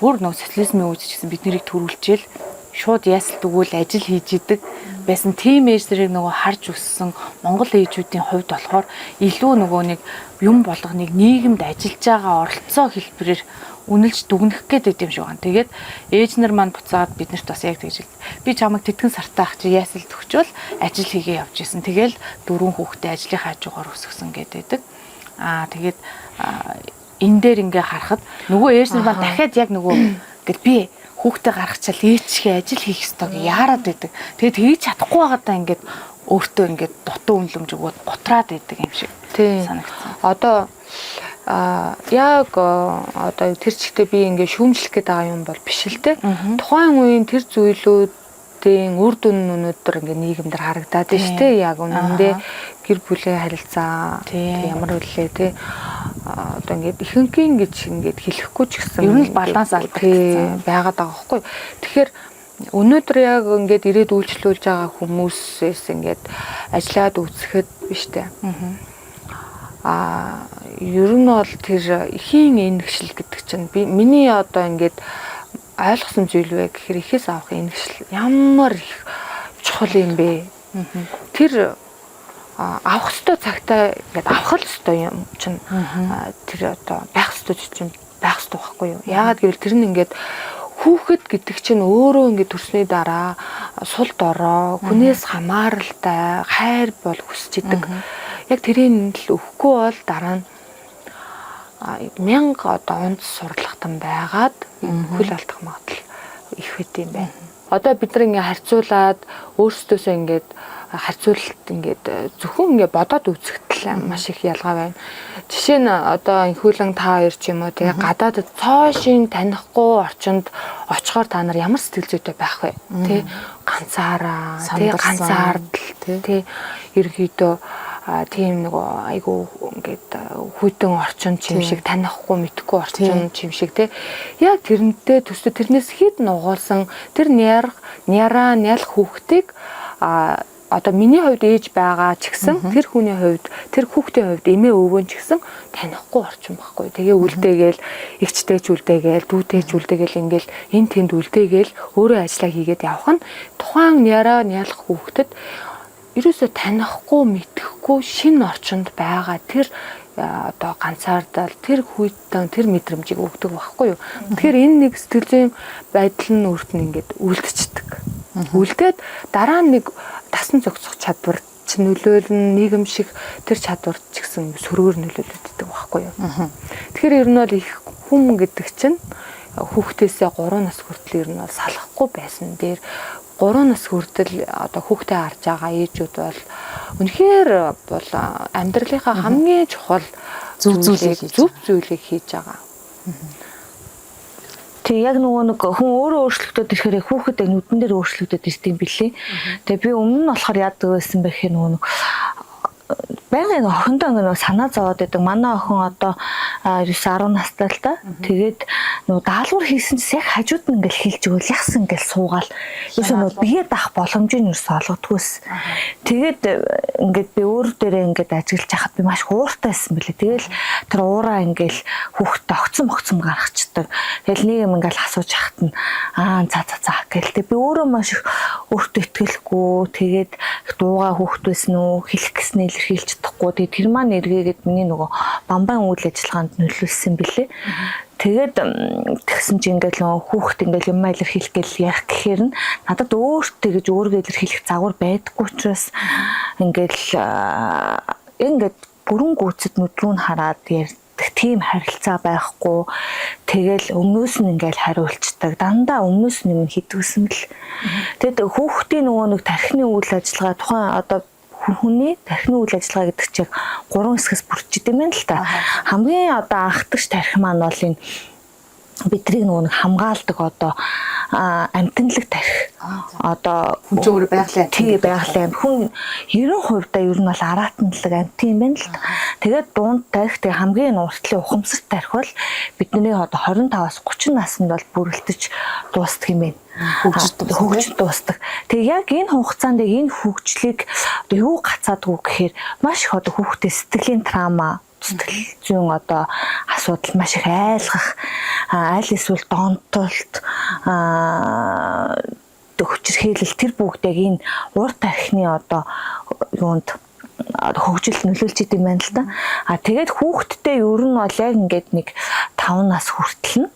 бүр нөгөө социализмын үед ч гэсэн бид нарыг төрүүлчихэл шууд ясалт өгөөл ажил хийж идэг байсан тийм ээжнэрийг нөгөө харж өссөн Монгол ээжүүдийн хувьд болохоор илүү нөгөө нэг юм болгоныг нийгэмд ажиллаж байгаа оролцоо хэлбэрээр үнэлж дүгнэх гээд байд юм шиг байна. Тэгээд ээжнэр маань буцаад биднэрт бас яг тэгж би чамайг тэтгэн сартаа ах чи ясалт өгчвөл ажил хийгээ явж исэн. Тэгэл 4 хүүхдээ ажлын хажуугаар өсгсөн гээд байдаг. Тэгээд энэ дээр ингээ харахад нөгөө ээжнэр маань дахиад яг нөгөө ингээд би хүүхдээ гаргачаал ээжгээ ажил хийх ёстой гэж яарад байдаг. Тэгээд хийж чадахгүй байгаадаа ингээд өөртөө ингээд дутуу үнлэмж өгөөд готраад идэг юм шиг санагдсан. Одоо яг одоо тэр чигтээ би ингээд шүүмжлэх гээд байгаа юм бол биш л те. Тухайн үеийн тэр зүйлүүдийн үр дүн өнөөдөр ингээд нийгэмдэр харагдаад байна шүү дээ. Яг үнэндээ гэр бүлийн харилцаа ямар үлээ те. Одоо ингээд ихэнхийн гэж ингээд хэлэхгүй ч гэсэн ер нь баланс алдагдсан байгаад байгаа байхгүй. Тэгэхээр өнөөдөр яг ингээд ирээд үйлчлүүлж байгаа хүмүүсээс ингээд ажиллаад үзэхэд биш үү? Ер нь бол тэр ихийн энэгшил гэдэг чинь миний одоо ингээд ойлгосон зүйл вэ гэхээр ихээс авах энэгшил ямар их чухал юм бэ? Тэр авах ёстой цагтаа ингээд авах л ёстой юм чинь тэр одоо байх ёстой чинь байх ёстой байхгүй юу? Яагаад гэвэл тэр нь ингээд хүүхэд гэдэг чинь өөрөө ингээд төрсний дараа сул дорой, хүнээс хамааралтай, хайр бол хүсэж идэг. Яг тэрийг л өгөхгүй бол дараа нь 1000 одоо онд сурлагтан байгаад хөл алдах магадлал их байт юм байна. Одоо бид нар ингээд харьцуулаад өөрсдөөсөө ингээд харьцуулалт ингээд зөвхөн ингээд бодоод үзэхдээ маш их ялгаа байна. Жишээ нь одоо инхүүлэн та хоёр ч юм уу тэгээ гадаадд цоошин танихгүй орчинд очихоор та нар ямар сэтгэл зүйтэй байх вэ? Тэ ганцаараа, тэ ганцаардл, тэ ерөөдөө тийм нөгөө айгу ингээд хүйтэн орчин чим шиг танихгүй мэдхгүй орчин чим шиг те яг тэрнтэй төсөө тэрнээс хэд нугуулсан тэр нялх хүүхдийг одоо миний хувьд ээж байгаа ч гэсэн тэр хүний хувьд тэр хүүхдийн хувьд эмээ өвгөн ч гэсэн танихгүй орчин байхгүй. Тэгээ үлдээгээл эгчтэйч үлдээгээл дүүтэйч үлдээгээл ингээл эн тэнд үлдээгээл өөрөө ажиллаа хийгээд явах нь тухайн нялх хүүхдэд ерөөсөө танихгүй мэдхгүй шинэ орчинд байгаа тэр одоо ганцаардал тэр хүйтэн тэр мэдрэмжийг өгдөг байхгүй юу. Тэгэхээр энэ нэг сэтгэл зүйн байдал нь өөрт нь ингээд үлдчихдэг. Үлдээд дараа нь нэг тасан зохицох чадвар ч нөлөөлнө нийгэм шиг тэр чадвар ч гэсэн сөргөөр нөлөөлөддөг байхгүй юу. Тэгэхээр ер нь бол их хүм гэдэг чинь хүүхдээсээ 3 нас хүртэл ер нь бол салахгүй байсан. Дээр 3 нас хүртэл одоо хүүхдээ харж байгаа ээжүүд бол үнэхээр бол амьдралынхаа хамгийн чухал зөв зүйлийг хийж байгаа. Тэг яг нөгөө нэг хүн өөрөө өөрчлөгдөд ирэхээр хүүхэд нүдэн дээр өөрчлөгдөд ирсэн юм билий. Тэгээ би өмнө нь болохоор яадаг байсан бэ гэхээр нөгөө байнгын охиндоо нөгөө санаа зовоод байдаг. Манай охин одоо 9-10 настай л та. Тэгээд нөгөө даалгавар хийсэн чинь яг хажууд нь ингээл хэлж өгөөл ягс ингээл суугаал. Юусе нөгөө бие даах боломжийг юус олгодгүйс. Тэгээд ингээд би өөр дээрээ ингээд ажиглаж хахад би маш ууртай байсан билээ. Тэгэл тэр уураа ингээл хүүхдэд огцом гаргацдаг. Тэгэл нэг юм ингээл асууж хахад нь за гэлтэй. Би өөрөө маш их өөртөө итгэлгүй. Тэгээд дуугаа хүүхд байсан уу хэлэх гэснээр илэрхийлж чадахгүй. Тэгээд тэр маань эргээгээд миний нөгөө бамбайн үйл ажиллагаанд нөлөөлсөн билээ. Тэгээд тэгсэн чинь ингээл нөгөө хүүхд ингээл юм илэрхийлэх гээл ярих гэхээр нь надад өөртөө гэж өөргөө илэрхийлэх загвар байдаггүй учраас ингээд бүрэн гүйцэд нүдрүү нь хараад ярьдаг тийм харилцаа байхгүй. Тэгэл өмнөөс нь ингээл хариулцдаг. Дандаа өмнөөс нь юм хийдгсэн бэл. Тэгэд хүүхдийн нөгөө нэг тархины үйл ажиллагаа тухайн одоо хүний тархины үйл ажиллагаа гэдэг чинь 3 хэсгээс бүрдчихэд юм байна л та. Хамгийн одоо анхдагч тархи маань бол энэ бидрийг нөгөө хамгаалдаг одоо амтналаг тархи. Одоо хүн ч өөр байгалийн байгалийн хүн 90% ер нь бол аратналаг амт юм байна л та. Тэгээд дунд тархи тэг хамгийн уртлын ухамсар тархи бол бидний одоо 25-аас 30 наснд бол бүрэлдэж дуустдаг юм байна. Хөгжиж дуустдаг. Тэгээ яг энэ хугацаанд энэ хөгжлийг одоо юу гацаадгүй гэхээр маш их одоо хүүхдээ сэтгэлийн траума, сэтгэл зүйн одоо асуудал маш их айлгах, аль эсвэл донтолт, хүчирхийлэл тэр бүгдийг энэ ур тархины одоо юунд хөгжил нөлөөлж идэм байна л да. Тэгээд хүүхдтэй ер нь бол яг ингээд нэг 5 нас хүртэл нь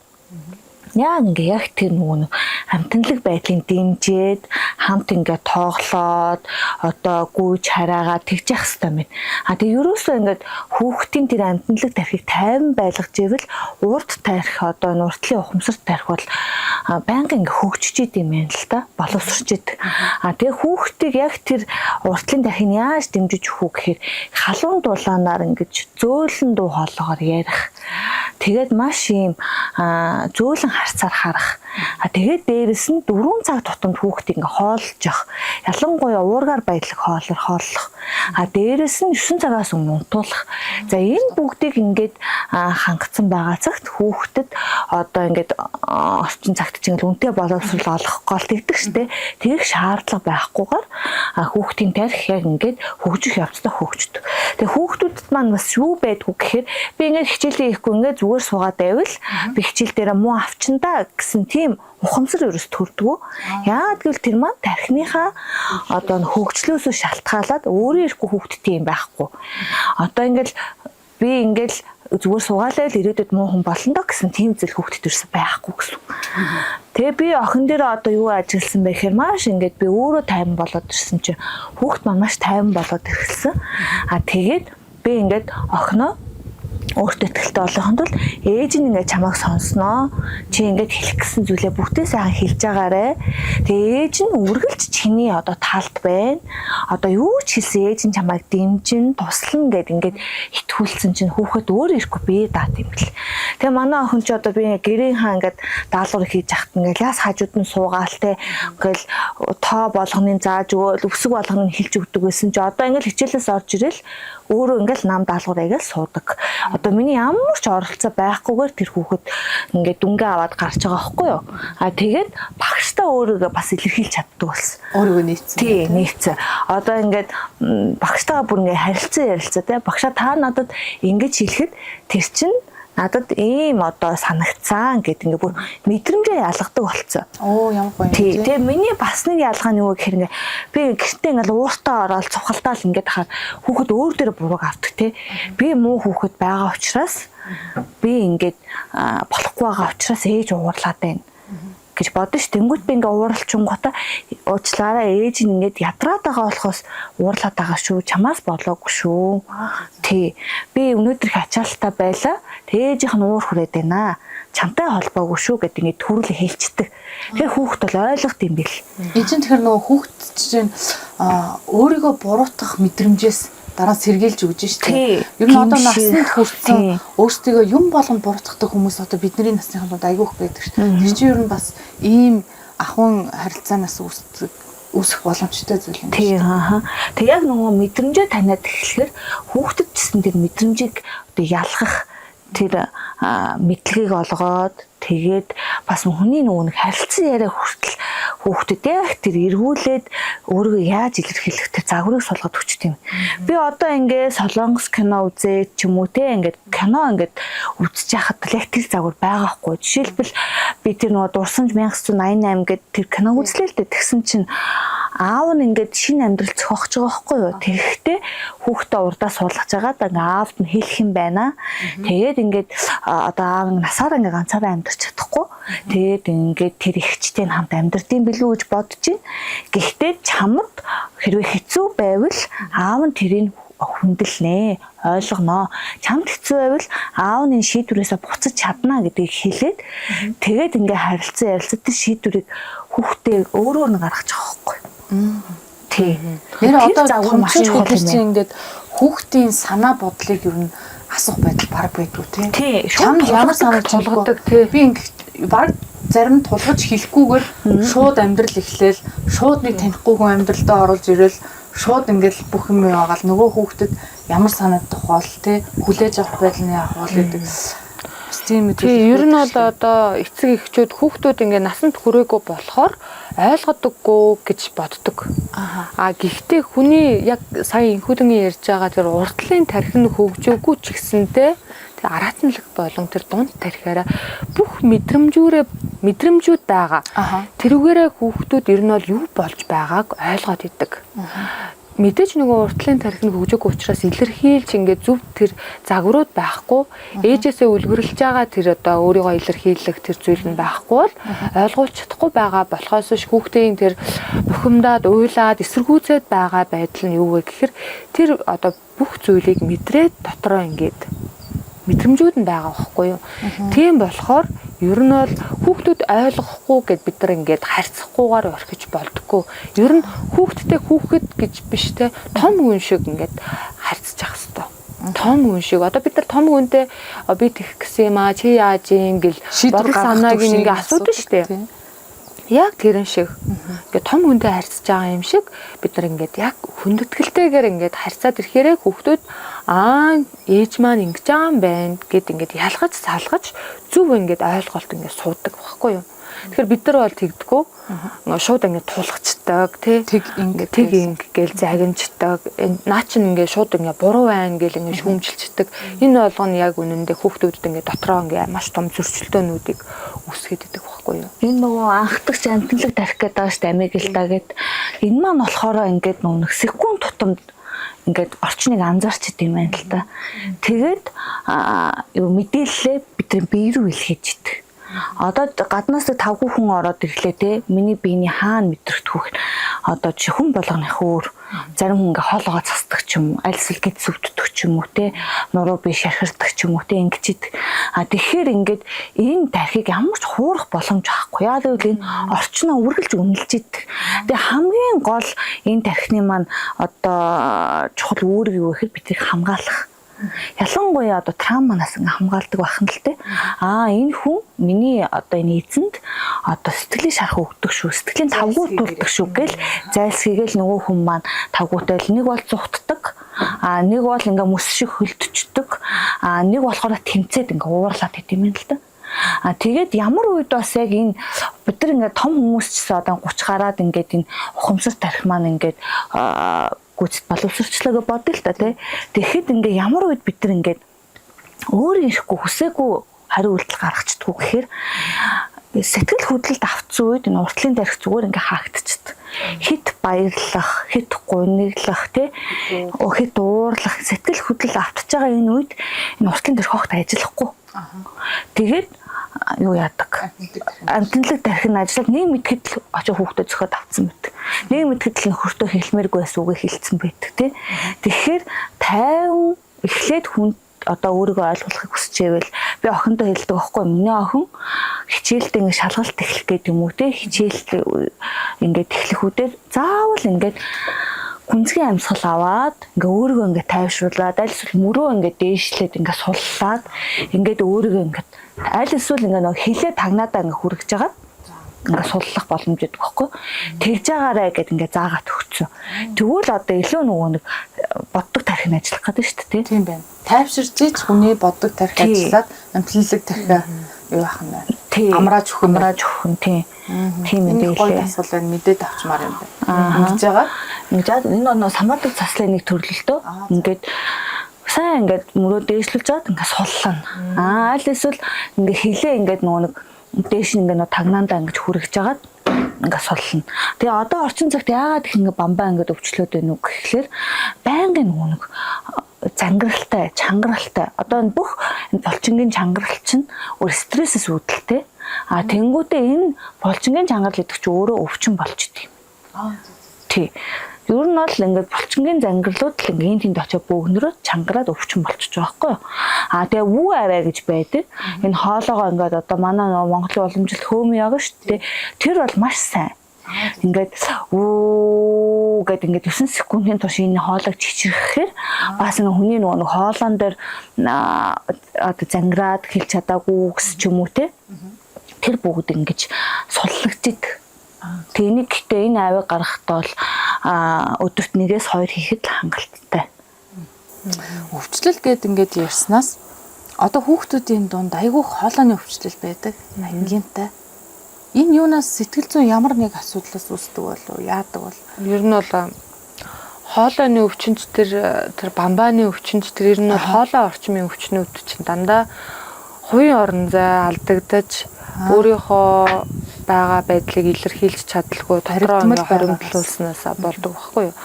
яг ингээ яг тэр нөгөө амтналаг байдлын дэмжээд хамт ингээ тоглоод одоо гүйж хараагаад тэгж явах хэрэгтэй байна. Тэгээ ерөөсөө ингээд хүүхдийн тэр амтналаг тархийг тайван байлгаж ивэл урд тарих одоо нуртлын ухамсарт тарих бол байнга ингээ хөгжиж идэм юм л та боловсрч идэг. Тэгээ хүүхдийг яг тэр уртлын тархийг яаж дэмжиж өгөх вэ гэхээр халуун дулаанаар ингэж зөөлөн дуу хоолоогоор ярих. Тэгээд маш ийм зөөлөн харцаар харах. Тэгээд дээрэс нь 4 цаг тутамд хүүхдийг ингээ хоолж явах. Ялангуяа уургаар баялаг хооллох. Дээрэс нь 9 цагаас өмнө унтуулах. За энэ бүгдийг ингээд хангацсан байгаа цагт хүүхдэд одоо ингээд орчин цагт чинь үнэтэй боловсрол олох гол тэгдэг штэ. Тэрх шаардлага байхгүйгээр хүүхдийн тарих яг ингээд хөгжих явцдаа хөгждөг. Тэгээ хүүхдүүдэд маань бас юу байдгүй гэхээр би ингээд хичээлээ хийхгүй ингээд зүгээр суугаад байвал би хичээл дээр муу авчиндаа гэсэн тийм ухамсар ерөөс төрдгөө. Яагаад гэвэл тэр маань тархиныхаа одоо хөгжлөөсөө шалтгаалаад өөрөө ирэхгүй хүүхдтэй юм байхгүй. Одоо ингээд би ингээд зүгээр суугаалал ирээдүйд муу хүн болно доо гэсэн тийм зүйл хүүхдэд ерөөсөө байхгүй гэсэн. Тэгээ би охин дээр одоо юу ажилласан бэ гэхээр маш ингээд би өөрөө тайван болоод ирсэн чинь хүүхд маань маш тайван болоод ирсэн. Тэгээд би ингээд охиноо өөртөө ихтэй олохын тулд ээж нь ингээд чамайг сонсноо. Чи ингээд хэлэх гэсэн зүйлээ бүгдээ сайхан хэлж байгаарэ. Тэгээ ээж нь үргэлж чиний одоо талд байна. Одоо юу ч хэлсэн ээж нь чамайг дэмжин, туслана гэд ингээд итгүүлсэн чинь хүүхэд өөр ирэхгүй би даат юм бэл. Тэгээ манай охин ч одоо би гэрийн хаа ингээд даалгавар хийж ахт ингээд яс хажууд нь суугаалтай ингээл тоо болгоны зааж өгөөл өсөг болгоны хэлж өгдөг гэсэн чи одоо ингээд хичээлээс орж ирэл өөрөө ингээл нам даалгавар аягаал суудаг. Одоо миний ямар ч оролцоо байхгүйгээр тэр хүүхэд ингээд дүнгээ аваад гарч байгаа байхгүй юу? Тэгээд багштай өөрийгөө бас илэрхийлж чаддаг болсон. Өөрийгөө нийцсэн. Тий, нийцсэн. Одоо ингээд багштайгаа бүр ингээд харилцаа те багшаа та надад ингэж хэлэхэд тэр чинь надад ийм одоо санагцсан гэдэг ингээ бүр мэдрэмжээ ялгадаг болцсон. Оо ямар гоё юм. Тэгээ миний бас нэг ялгаа нь юу гэхээр ингээ би гэртээ ингээ ууртаа ороод цухалдаал ингээ тахаар хүүхэд өөр дээр бурууг авдаг те. Би муу хүүхэд байгаа учраас би ингээ болохгүй байгаа учраас ээж уурлаад байна гэж бодсон ш. Тэнгүүт би ингээ ууралчингуудаа уучлаарай ээж нь ингээ ядраад байгаа болохоос уурлаад байгаа шүү. Чамаас болоогүй шүү. Тий. Би өнөөдөр хачаалтаа байлаа. Ээжийнх нь уур хүрээд байна. Чамтай холбоогүй шүү гэдэг ингээ төрөл хэлцдэг. Тэгээ хүүхд бол ойлгох юм бэл. Энд чинь тэгэхээр нөгөө хүүхд чинь өөрийгөө буруутгах мэдрэмжээс дараа сэргийлж өгж штэ. Ер нь одоо насанд хүрсэн өөрсдөө юм болгон буруутгадаг хүмүүс одоо бидний насныхан бол айгүйх байдаг штэ. Тэр чинь ер нь бас ийм ахуйн харилцаанаас үүсэх боломжтой зүйл юм. Тий, Тэг яг нөгөө мэдрэмжээ таниад эхлэхээр хүүхдэд гэсэн тэр мэдрэмжийг одоо ялгах тэр мэдлэгийг олгоод тэгээд бас хүний нөгөө харилцан яриа хүртэл хүүхдэд яг тэр эргүүлээд өөрийгөө яаж илэрхийлэх тэр загварыг суулгаад өгч тийм. Би одоо ингээ солонгос кино үзээд ч юм уу те ингээд кино ингээд үзэж яхад яг тэр загвар байгаа хгүй. Жишээлбэл би тэр нөгөө Дурсамж 1988 гэдэг тэр кино үзлээ л дээ. Тэгсэн чинь аав нь ингээд шинэ амьдрал зохиогч байгаа байхгүй юу. Тэгэхдээ хүүхдээ урдаа суулгаж байгаад ингээ аавд нь хэлэх юм байна. Тэгээд ингээд одоо аав нь насаараа ингээ ганцаараа амьдарч чадахгүй. Тэгээд ингээд тэр ихчтэй хамт амьдрдсан билүү гэж бодож байна. Гэхдээ чамд хэрвээ хэцүү байвал аав нь тэрийг хүндэлнэ, ойлгоноо. Чамд хэцүү байвал аав нь шийдвэрээсээ буцаж чадна гэдгийг хэлээд тэгээд ингээ харилцан ярилцаад тэр шийдвэрийг хүүхдээ өөрөө нь гаргаж байгаа байхгүй. Тий. Нэр одоо томчж хэлсэн ингээд хүүхдийн санаа бодлыг ер нь асуух байдал баг байдгүй тий. Чамд ямар санаа тулгадаг тий. Би ингээд баг зарим тулгаж хэлэхгүйгээр шууд амьдрал эхлээл шууд нэг танихгүйгүй амьдралдаа оруулж ирэл шууд ингээд бүх юм яваал нөгөө хүүхдэд ямар санаад тухайл тий хүлээж авах байдал нь явах бол гэдэг. Тийм ер нь бол одоо эцэг эхчүүд хүүхдүүд ингээ насанд хүрээгүй болохоор ойлгодоггүй гэж боддог. Гэхдээ хүний яг сая инхүүдэн ярьж байгаа тэр урдлын тархин хөгжөөгүй ч гэсэнтэй тэр аратналаг болон тэр дунд тархиараа бүх мэдрэмжүүд байгаа. Тэрүүгээрээ хүүхдүүд ер нь бол юу болж байгааг ойлгоод идэг. мэдээж нөгөө уртлын тархины хөгжөөгүй учраас илэрхийлж ингээд зөв тэр загварууд байхгүй ээжээсээ үлгэрлж байгаа тэр одоо өөрийгөө илэрхийлэх тэр зүйл нь байхгүй бол ойлгуулж чадахгүй байгаа болохоос ш хүүхдийн тэр бухимдаад уйлаад эсэргүүцээд байгаа байдал нь юу вэ гэхээр тэр одоо бүх зүйлийг мэдрээд дотроо ингээд мэдрэмжүүд нь байгаа байхгүй юу. Тийм болохоор ер нь бол хүүхдүүд ойлгохгүй гэд бид нар ингээд харьцахгүйгээр орхиж болдгоо. Ер нь хүүхдтэй хүүхэд гэж биш те том хүн шиг ингээд харьцаж ах хэвээр. Том хүн шиг. Одоо бид нар том хүнтэй би тэгэх гэсэн юм аа чи яаж юм гэл бодол санааг ингээд асуудаг шүү дээ. Яг тэрэн шиг ингээд том хүнтэй харьцаж байгаа юм шиг бид нар ингээд яг хүндэтгэлтэйгээр ингээд харьцаад ирэхээрээ хүүхдүүд ээж маань ингэж байгаа юм байна гэд ингээд ялгаж салгаж зөв ингээд ойлголт ингээд суудаг байхгүй юу. Тэгэхээр бид нар бол тэгдэггүй шууд ингээд тулгачдаг тэг ингээд загинждаг наа чин ингээд шууд ингээд буруу байна гэл ингээд шүүмжилчдэг. Энэ болгоно яг үнэндээ хүүхдүүдэд ингээд дотроо ингээд маш том зөрчилдөөнүүдийг үүсгээд идэг байхгүй юу. Энэ нөгөө анхдагч амтналаг тарих гэдэг байгаа шүү дээ амигдалта гэд. Энэ маань болохоор ингээд нэг секунд тутамд ингээд орчныг анзаарч идэм байна л да. Тэгээд юу мэдээлэлээ бидний бие рүү илгээж идэг. Одоо гаднаас 5 хүн ороод ирлээ те миний биений хаана мэдрэгдэхүүх одоо чи хүн болгоных өөр зарим хүн ингээ хоолоогоо цасдаг ч юм аль эсвэл гэд сүвддэг ч юм уу те нуруу би шархирдаг ч юм уу те ингэж ид тэгэхээр ингээд энэ тархийг ямар ч хуурах боломж байхгүй яа гэвэл энэ орчноо үргэлж үнэлж идэг. Тэгээ хамгийн гол энэ тархины маань одоо чухал үүрэг юу гэхээр бидийг хамгаалах. Ялангуяа одоо травманаас ингээ хамгаалдаг байх нь л те. Энэ хүн миний одоо энэ эзэнд одоо сэтгэлийн шарх өгдөг шүү. Сэтгэлийн тавгуут дурдаг шүү гэл зайлсхийгээл нөгөө хүн маань тавгуутай л нэг бол зүхтдэг. Нэг бол ингээ мөс шиг хөлдчихдөг. Нэг болохоор тэмцээд ингээ уурлаад идэм юм л да. Тэгээд ямар үед бас яг энэ бид нар ингээ том хүмүүс ч гэсэн одоо 30 гараад ингээд энэ ухамсар тарих маань ингээд гүцэд боловсрчлаагаа бодъё л та тий. Тэгэхэд ингээ ямар үед бид нар ингээд өөрөө ирэхгүй хүсээгүй хариу үйлдэл гаргацдаггүй гэхээр сэтгэл хөдлөлд автсан үед энэ уртлын тарих зүгээр ингээ хаагдчихдаг. Хит баярлах, хит гуниглах тий. Хит уурлах, сэтгэл хөдлөл автж байгаа энэ үед энэ уртлын тарих огт ажиллахгүй. Тэгээд юу яадаг. Амтналаг тарих нь ажиллаад нэг мэдхэд л очоо хүүхдээ зөхөд авцсан байдаг. Нэг мэдхэд л нөхөртөө хэлмээргүй байсан үгээ хэлсэн байдаг тий. Тэгэхээр 50 эхлээд хүн одоо өөрийгөө ойлгохыг хүсчээвэл би охиндоо хэлдэг байхгүй миний охин хичээлдээ ингэ шалгалт эхлэх гэдэг юм уу тий. Хичээлд ингээд эхлэхүүдээр заавал ингээд гүнзгий амьсгал аваад ингээ өөрийгөө ингээ тайвшруулад аль эсвэл мөрөө ингээ дээшлээд ингээ суллаад ингээд өөрийгөө ингээ аль эсвэл ингээ нэг хилээ тагнаадаа ингээ хүргэж байгаа ингээ суллах боломж өгдөг байхгүй тэгж байгаарэ гэд ингээ заагаад өгцөө. Тэгвэл одоо илүү нөгөө нэг боддог тархин ажиллах гэдэг шүү дээ тийм байна. Тайвширж ийж хүний боддог тархи ажиллаад амтналаг тархи юу ах юм бэ? Амрааж өхөн тийм. Тийм мэдээлэл. Гол асуул байна мэдээд авчмаар юм байна. Ингэж байгаа. Ингээд энэ нөө самардаг заслын нэг төрлөлтөө ингээд сайн ингээд мөрөө дээшлүүлж жаад ингээд суллана. Аль эсвэл ингээд хилээ ингээд нөгөө нэг дээш нь ингээд тагнаандаа ингээд хүрэж жагаад ингээд суллана. Тэгээ одоо орчин цагт яагаад их ингээд бамбаа ингээд өвчлөөд байна уу гэхлээр байнгын нөгөө нэг зангиралтай, чангаралтай. Одоо энэ бүх булчингийн чангарал чинь өөр стрессээс үүдэлтэй. Тэнгүүтээ энэ булчингийн чангарал гэдэг чинь өөрөө өвчин болж идэв. Тий. Ер нь бол ингээд булчингийн зангирлууд л ингээд тэнд очиж бөөгнөрөө чангараад өвчин болчихж байгаа байхгүй юу. Тэгээ вүү аваа гэж байдаг. Энэ хоолоогоо ингээд одоо манай Монголын уламжлалт хөөм яага шүү дээ. Тэр бол маш сайн. Ингээд үү гэдэг ингээд 9 секундын турш энэ хоолойг чичрэхээр бас нэг хүний нөгөө хоолоон дээр одоо зангираад хэлж чадаагүй гэсэн ч юм уу те. Тэр бүгд ингэж суллагдчих. Тэнийг гэхдээ энэ авиг гаргахдаа бол өдөрт 1-2 хийхэд хангалттай. Өвчлөл гэд ингээд ярьснаас одоо хүүхдүүдийн дунд айгүй хоолойны өвчлөл байдаг. Ангинтай. Энэ юунаас сэтгэл зүйн ямар нэг асуудлаас үүсдэг болов яадаг бол ер нь бол хоолойны өвчнөд тэр бамбааны өвчнөд тэр ер нь бол хоолой орчмын өвчнүүд чинь дандаа хувийн орон зай алдагдаж өөрийнхөө байгаа байдлыг илэрхийлж чадлагүй дотроо ингээ хоримтлуулснаас болдог байхгүй юу.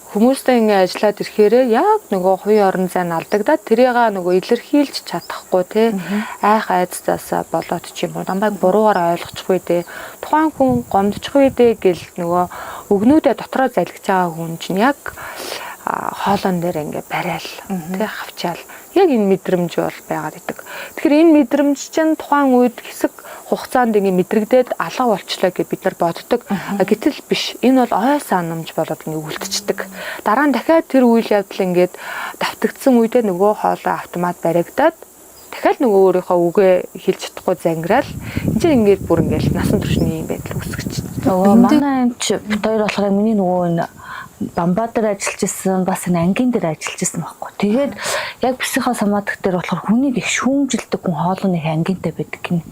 хүмүүстэй ингээ ажиллаад ирэхээр яг нөгөө хувийн орон зай нь алдагдаад тэрийг нөгөө илэрхийлж чадахгүй те айх айцтаасаа болоод ч юм уу намайг буруугаар ойлгочихгүй дээ тухайн хүн гомдчихгүй дээ гэл нөгөө өгнүүдээ дотроо залгиж байгаа хүн чинь яг хоолон дээр ингээ барайл те хавчаал яг энэ мэдрэмж бол байгаад идэг. Тэгэхээр энэ мэдрэмж чинь тухайн үед хэсэг хугацаанд ингээ мэдрэгдээд алга болчлоо гэж бид нар боддог. Гэтэл биш. Энэ бол ой санамж болоод ингээ үлдчихдэг. Дараа нь дахиад тэр үйл явдал ингээд давтагдсан үедээ нөгөө хоолой автомат баригдаад дахиад нөгөө өөрийнхөө үгээ хэлж чадахгүй зангираал энэ чинь ингээд бүр ингээд насан туршны юм байдал үүсгэж байна. Манай эмч бид хоёр болохоор миний нөгөө Бамбаа дээр ажиллаж исэн бас энэ ангийн дээр ажиллаж исэн байхгүй. Тэгээд яг психо соматик дээр болохоор хүнийг их шүүмжилдэг хүн хоолойны ангинтай байдаг гин.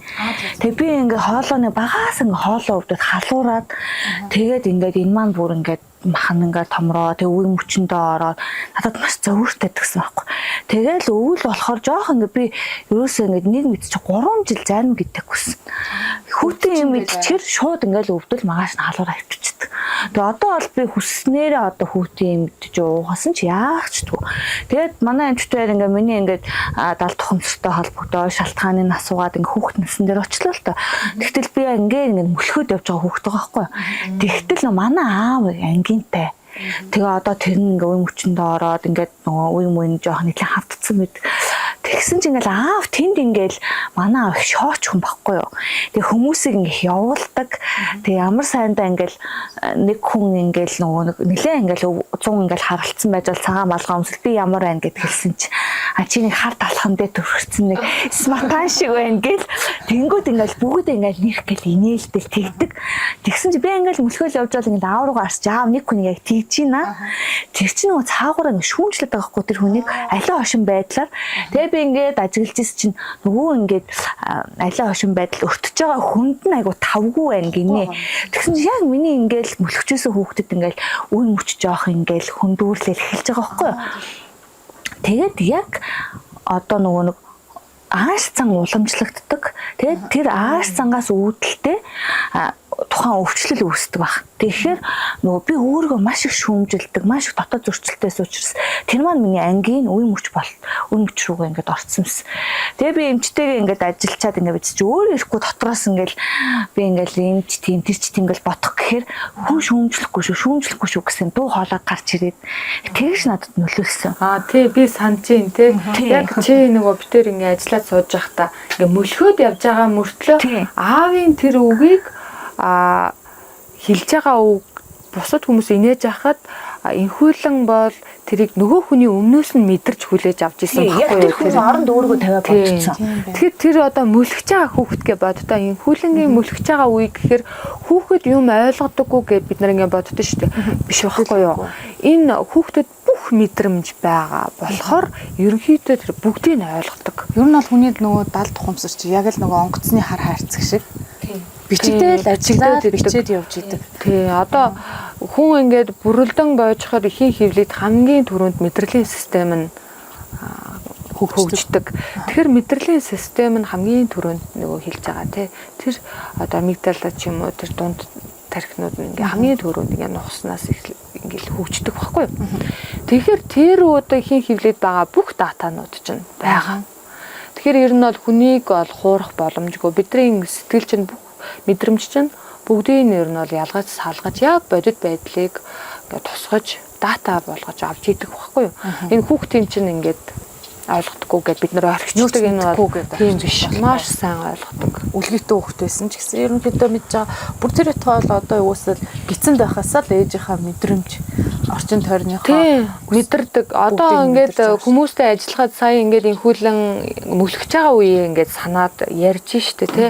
Тэгээд би ингээ хоолойны багаас ингээ хоолой өвдөд халуураад тэгээд ингээд энэ маань бүр ингээд махан ингээ томроо тэг үе мөчөндөө ороод надад маш зовиртой гэсэн байхгүй. Тэгээл өвөл болохоор жоох ингээ би ерөөсөө ингээ нэг мэд чи 3 жил зарим гэдэг хүсэн. Хүүтэн юм мэдчихэр шууд ингээл өвдөл магаш нь халуураа авчичдаг. Тэгээ одоо бол би хүснээрээ одоо хүүтэн юм мэдж уугасан ч яах ч тгүү. Тэгээд манай эмчтээр ингээ миний ингээд дал тухамсартай холбогдоо шалтгааныг асуугаад ингээ хүүхд насан дээр очлоо л та. Тэгтэл би ингээ мөлхөд явж байгаа хүүхд байгаа байхгүй. Тэгтэл манай аав ангинтай. Тэгээ одоо тэр нь ингээ үе мөчөндөө ороод ингээд нөгөө үе мөн жоох нэтлэн хавтцсан мэд. Тэгсэн чинь ингээл аав тэнд ингээл манай аав шооч хүн байхгүй юу. Тэгээ хүмүүсийг ингээ явуулдаг. Тэгээ ямар сайндаа ингээл нэг хүн ингээл нөгөө нэлээ ингээл 100 ингээл харгалцсан байж бол цагаан малгай өмсөл би ямар байна гэд хэлсэн чи а чи нэг хар талхан дээр төрчихсөн нэг смартан шиг байна гэл тэнгууд ингээл бүгд ингээл нэрх гэл инээлтэл тэгдэг. Тэгсэн чи би ингээл мөлхөөл явж бол ингээл аав руугаа арч аав нэг хүн яг тэгж ийна. Тэр чинь нөгөө цаагаараа ингээ шүүмжлээд байгаа хгүй тэр хүнийг алиа хошин байдлаар тэгээ би ингээд ажиглаж ис чинь нөгөө ингээд алиа хошин байдал өртөж байгаа хүнд нь айгу тавгүй байна гинэ. Тэгсэн чинь яг миний ингээл мөлхчөөсөө хүүхдэд ингээл үн мөч жоох ингээл хөндөөрлөл эхэлж байгаа байхгүй юу. Тэгээд яг одоо нөгөө нэг ааш цан уламжлагддаг. Тэгээд тэр ааш цангаас үүдэлтэй тухайн өвчлөл үүсдэг баг. Тэгэхээр нөгөө би өөрийгөө маш их шүүмжилдэг, маш их дотоод зөрчилтөөс учраас тэр маань миний ангийн үе мөч руугаа ингээд орцсон юмс. Тэгээ би эмчтэйгээ ингээд ажиллачаад ингээд бичиж өөрөө ирэхгүй дотроос ингээд би ингээд эмч тийм тэр ч тийм ингээд бодох гэхээр хүн шүүмжлэхгүй шүү гэсэн дуу хоолой гарч ирээд тэгэж надад нөлөөлсөн. Тий би санаж байна те. Яг чи нөгөө битэр ингээд ажиллаад сууж байхдаа ингээд мөлхөөд явж байгаа мөртлөө аавын тэр үгийг хэлж байгаа үг бусад хүмүүс инээж байхад энхүүлэн бол тэрийг нөгөө хүний өмнөөс нь мэдэрч хүлээж авч исэн байхгүй юу? Тэр хүн оронд өөрийгөө тавиа бодчихсон. Тэгэхээр тэр одоо мөлхөж байгаа хүүхдгээ боддоо энхүүлэнгийн мөлхөж байгаа үе гэхээр хүүхэд юм ойлгодоггүй гэж бид нар ингэ боддоо шүү дээ. Биш байхгүй юу? Энэ хүүхдэд бүх мэдрэмж байгаа болохоор ерөнхийдөө тэр бүгдийг нь ойлгодог. Ер нь бол хүний нөгөө дал тухамсар чи яг л нөгөө онгоцны хар хайрцаг шиг. Бичигдэл ажиллаад бичээд явж идэг. Тий, одоо хүн ингээд бүрэлдэн бойжхоор ихийн хөвлөд хамгийн түрүүнд мэдрэлийн систем нь хөгждөг. Тэгэхээр мэдрэлийн систем нь хамгийн түрүүнд нөгөө хэлж байгаа тий. Тэр одоо амигдала ч юм уу тэр дунд тархинууд нь ингээ хамгийн түрүүнд ингээ нухснаас их ингээл хөгждөг байхгүй юу. Тэгэхээр тэр одоо ихийн хөвлөд байгаа бүх датанууд чинь байгаа. Тэгэхээр ер нь бол хүнийг бол хуурах боломжгүй. Бидний сэтгэл чинь мэдрэмж чинь бүгдийг нь ер нь бол ялгаж салгаж яг бодит байдлыг ингээд тусгаж дата болгож авч идэх байхгүй юу. Энэ хүүхдийн чинь ингээд ойлгохгүй гэдээ бид нэр орхичдаг энэ бол тийм биш. Маш сайн ойлгодог. Үлгийтэй хүүхд байсан ч гэсэн ерөнхийдөө мэдж байгаа. Бүр тэр тоол одоо юусэл гисэнд байхасаа л ээжийнхаа мэдрэмж орчин тойрныхоо мэдэрдэг. Одоо ингээд хүмүүстэй ажиллахад сая ингээд энхүүлэн мөлхөж байгаа үеийг ингээд санаад ярьж штэ тий.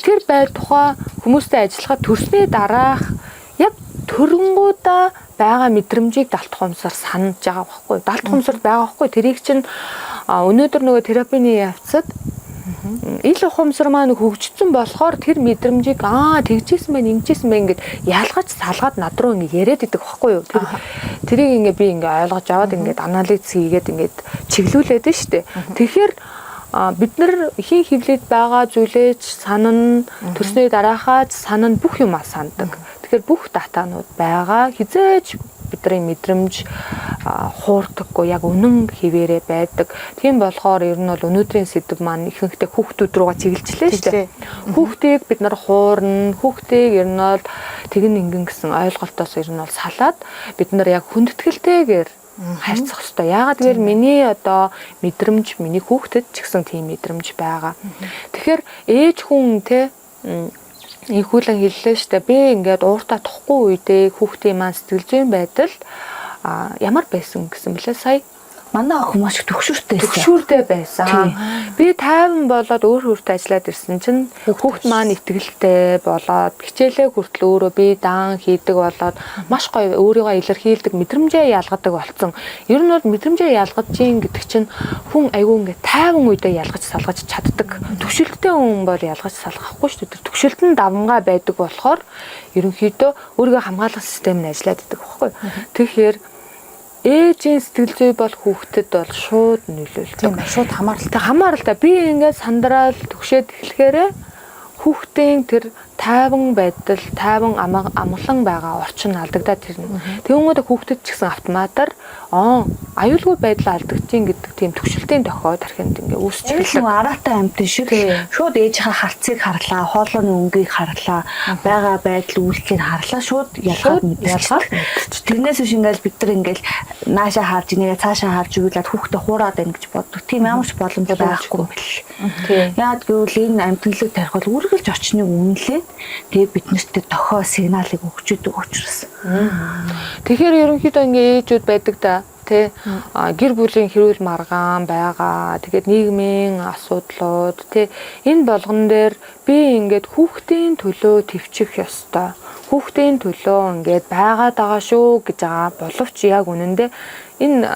Тэр байр тухай хүмүүстэй ажиллахад төрсний дараах яг төрөнгүүдаа байгаа мэдрэмжийг далд тухамсар санаж байгаа байхгүй. Далд тухамсар байгаа байхгүй. Тэрийг чинь өнөөдөр нөгөө терапины явцад ил ухамсар маань хөгжсөн болохоор тэр мэдрэмжийг тэгжсэн байх, ингэжсэн байх ингээд ялгаж салгаад над руу ингээд яриад идэх байхгүй юу. Тэрийг ингээд би ингээд ойлгож аваад ингээд анализ хийгээд ингээд чиглүүлээд нь штэ. Тэгэхээр бид нар ихийн хөвлөд байгаа зүйлээж санана, төрсний дараахаа санана бүх юмаа сандаг. Тэгэхээр бүх датанууд байгаа. Хизээж бид бидний мэдрэмж хуурдаггүй яг үнэн хിവэрэ байдаг. Тийм болохоор ер нь бол өнөөдрийн сэдв маань ихэнхдээ хүүхдүүд руугаа чиглэлжлээ шүү дээ. Хүүхдийг бид нар хуурна, хүүхдийг ер нь бол тэгин ингэн гэсэн ойлголтоос ер нь бол салаад бид нар яг хүндэтгэлтэйгээр харьцах хэрэгтэй. Яагаад гэвэл миний одоо мэдрэмж, миний хүүхдэд ч гэсэн тийм мэдрэмж байгаа. Тэгэхээр ээж хүн те ихүүлэн хэллээ шүү дээ. Би ингээд ууртаа тухгүй үедээ хүүхдийн маань сэтгэл зүйн байдал ямар байсан гэсэн бэлээ сая. Манай охин маш төгшүүртэй байсан. Би тайван болоод өөр өөртөө ажиллаад ирсэн чинь хүүхд маань итгэлтэй болоод хичээлээ хүртэл өөрөө би даан хийдэг болоод маш гоё өөрийгөө илэрхийлдэг, мэдрэмжээ ялгадаг болсон. Ер нь бол мэдрэмжээ ялгаж гин гэдэг чинь хүн айгүй ингээд тайван үедээ ялгаж салгаж чаддаг. Төгшөлттэй хүн бол ялгаж салгахгүй шүү дээ. Төгшөлт нь давмгай байдаг болохоор ерөнхийдөө өөрийгөө хамгаалах систем нь ажиллаад идэг байхгүй. Тэгэхээр ээжийн сэтгэл зүй бол хүүхдэд бол шууд нөлөөлдөг. Тийм шууд хамааралтай. Хамааралтай. Би ингээд сандрал төгшөөд эхлэхээр хүүхдийн тэр тайван байдал, тайван амгалан байгаа орчин алдагдаад ирнэ. Тэгвэл хүүхдэд ч гэсэн автоматар аюулгүй байдал алдагдчих гэдэг тийм төгшөлтийн дохиод архинд ингээ үүсч эхэллээ. Араатай амьтан шиг шууд ээжийнхээ харцыг харлаа, хоолойны өнгийг харлаа, байгаа байдал үйлчлийг харлаа, шууд ялгаад мэдчихсэн. Тэрнээс биш ингээл бид нар ингээл наашаа харж инээ цаашаа харж өгүүлээд хүүхдээ хуураад байна гэж боддог. Тийм ямар ч боломж байхгүй юм бэл. Яад гэвэл энэ амьтанлыг тарих бол үргэлж очныг үнэлээ. Тэгээ бид нарт дохио сигналыг өгч өгдөг учраас. Тэгэхээр ерөнхийдөө ингээ ээжүүд байдаг да. Тэ гэр бүлийн хэрүүл маргаан байгаа. Тэгээд нийгмийн асуудлууд тэ энэ болгон дээр би ингээд хүүхдийн төлөө төвчих ёстой. Хүүхдийн төлөө ингээд байгаад байгаа шүү гэж байгаа. Боловч яг үнэндээ энэ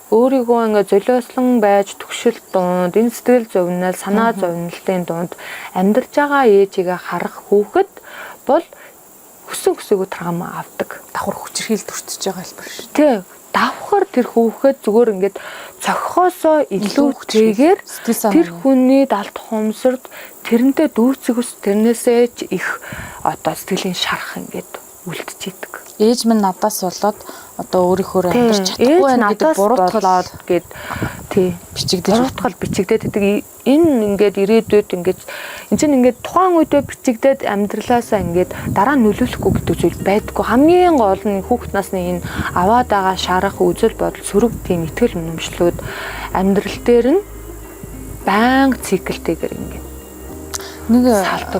өөрийгөө ингээд золиослон байж төгшөлт дунд энэ сэтгэл зовнил, санаа зовнилтын дунд амьдарч байгаа ээжигээ харах хүүхэд бол хүсээгүй травма авдаг. Давхар хүчирхийл төртөж байгаа хэлбэр шүү. Тий. Давхар тэр хүүхэд зүгээр ингээд цохихоосоо илүүтэйгээр тэр хүний далд хумсард тэрнтэй дүүцэгс тэрнээсээ ч их одоо сэтгэлийн шарах ингээд үлдчихийдэг. Ээж минь надаас болоод одоо өөрийнхөө амьдарч чадахгүй байна гэдэг буруутгалаад гээд тий буруутгал бичигдээд байдаг. Энэ ингээд ирээдүйд ингээд энэ чинь ингээд тухайн үедээ бичигдээд амьдралаасаа ингээд дараа нь нөлөөлөхгүй гэдэг зүйл байдаггүй. Хамгийн гол нь хүүхэд насны энэ аваад байгаа шарах үзэл бодол сөрөг тийм итгэл үнэмшлүүд амьдрал дээр нь байнга циклтэйгээр ингээд нэг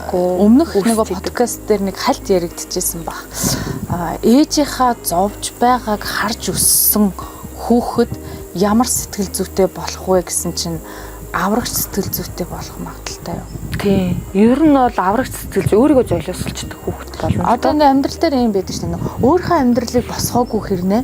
өмнөх нэг подкаст дээр нэг хальт яригдчихсэн баг. Ээжийнхаа зовж байгааг харж өссөн хүүхэд ямар сэтгэл зүйтэй болох вэ гэсэн чинь аврагч сэтгэл зүйтэй болох магадaltaй юу? Тийм. Ер нь бол аврагч сэтгэл зүй өөрийгөө золиослчдаг хүүхэд болно. Одоо нэг амьдрал дээр юм байдаг шүү дээ. Өөрийнхөө амьдралыг босгоогүй хэрнээ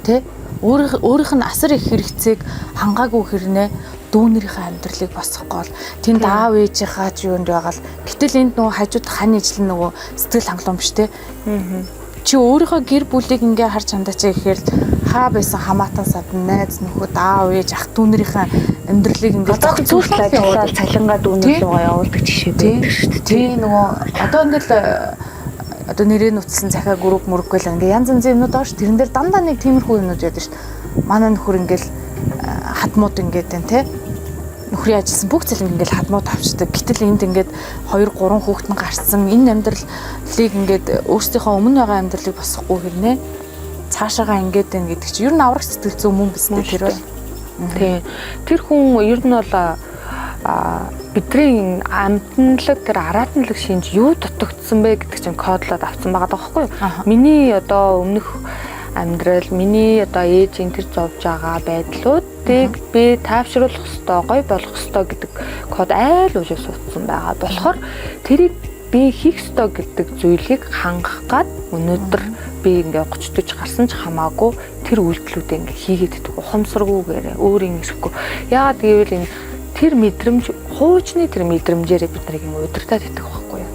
тэ өөрийнх нь асар их хэрэгцээг хангаагүй хэрнээ дүүнэрийнхээ амьдралыг босгохгүй бол тэнд аав ээжийнхаа ч юунд байгаа л гэтэл энд нөгөө хажууд хань ижил нөгөө сэтгэл хангалуун биш те. Чи өөрийнхөө гэр бүлийг ингээ харж хандаач гэхээр хаа байсан хамаатан садан найз нөхөд аав ээж ах дүүнэрийнхээ амьдралыг ингээ зохицуулаад яваад цалингаа дүүнэр рүүгээ явуулдаг жишээ байдаг шүү дээ. Тийм нөгөө одоо ингээл одоо нэрээ нутсан захиа групп мөрөггүй л ингээ янз янзын юмнууд байгаа ш. Тэрэн дээр дандаа нэг тиймэрхүү юмнууд байдаг ш. Манай нөхөр ингээл хадмууд ингээд байна те. Нөхрийн ажилласан бүх цалин ингээд хадмууд авчдаг. Гэтэл энд ингээд 2 3 хүүхэд нь гарцсан. Энэ амьдралыг ингээд өөрсдийнхөө өмнө байгаа амьдралыг босгохгүй хэрнээ цаашаагаа ингээд байна гэдэг чинь ер нь аврах сэтгэл зүй мөн биз дээ тэр бол. Тийм. Тэр хүн ер нь бол бидний амтналаг тэр араатлаг шинж юу дутагдсан бэ гэдэг чинь кодлоод авсан байгаа байхгүй юу? Миний одоо өмнөх амьдрал, миний одоо ээжийн тэр зовж байгаа байдлуудыг би тайвшруулах ёстой, гоё болгох ёстой гэдэг код айл уушаа суудсан байгаа. Болохоор тэрийг би хийх ёстой гэдэг зүйлийг хангах гад өнөөдөр би ингээ 30 40 гарсан ч хамаагүй тэр үйлдэлүүдээ ингээ хийгээд идэх ухамсаргүйгээр өөрийн ирэхгүй. Яагаад гэвэл энэ тэр мэдрэмж хуучны тэр мэдрэмжээрээ бид нарыг удирдах идэх байхгүй юу?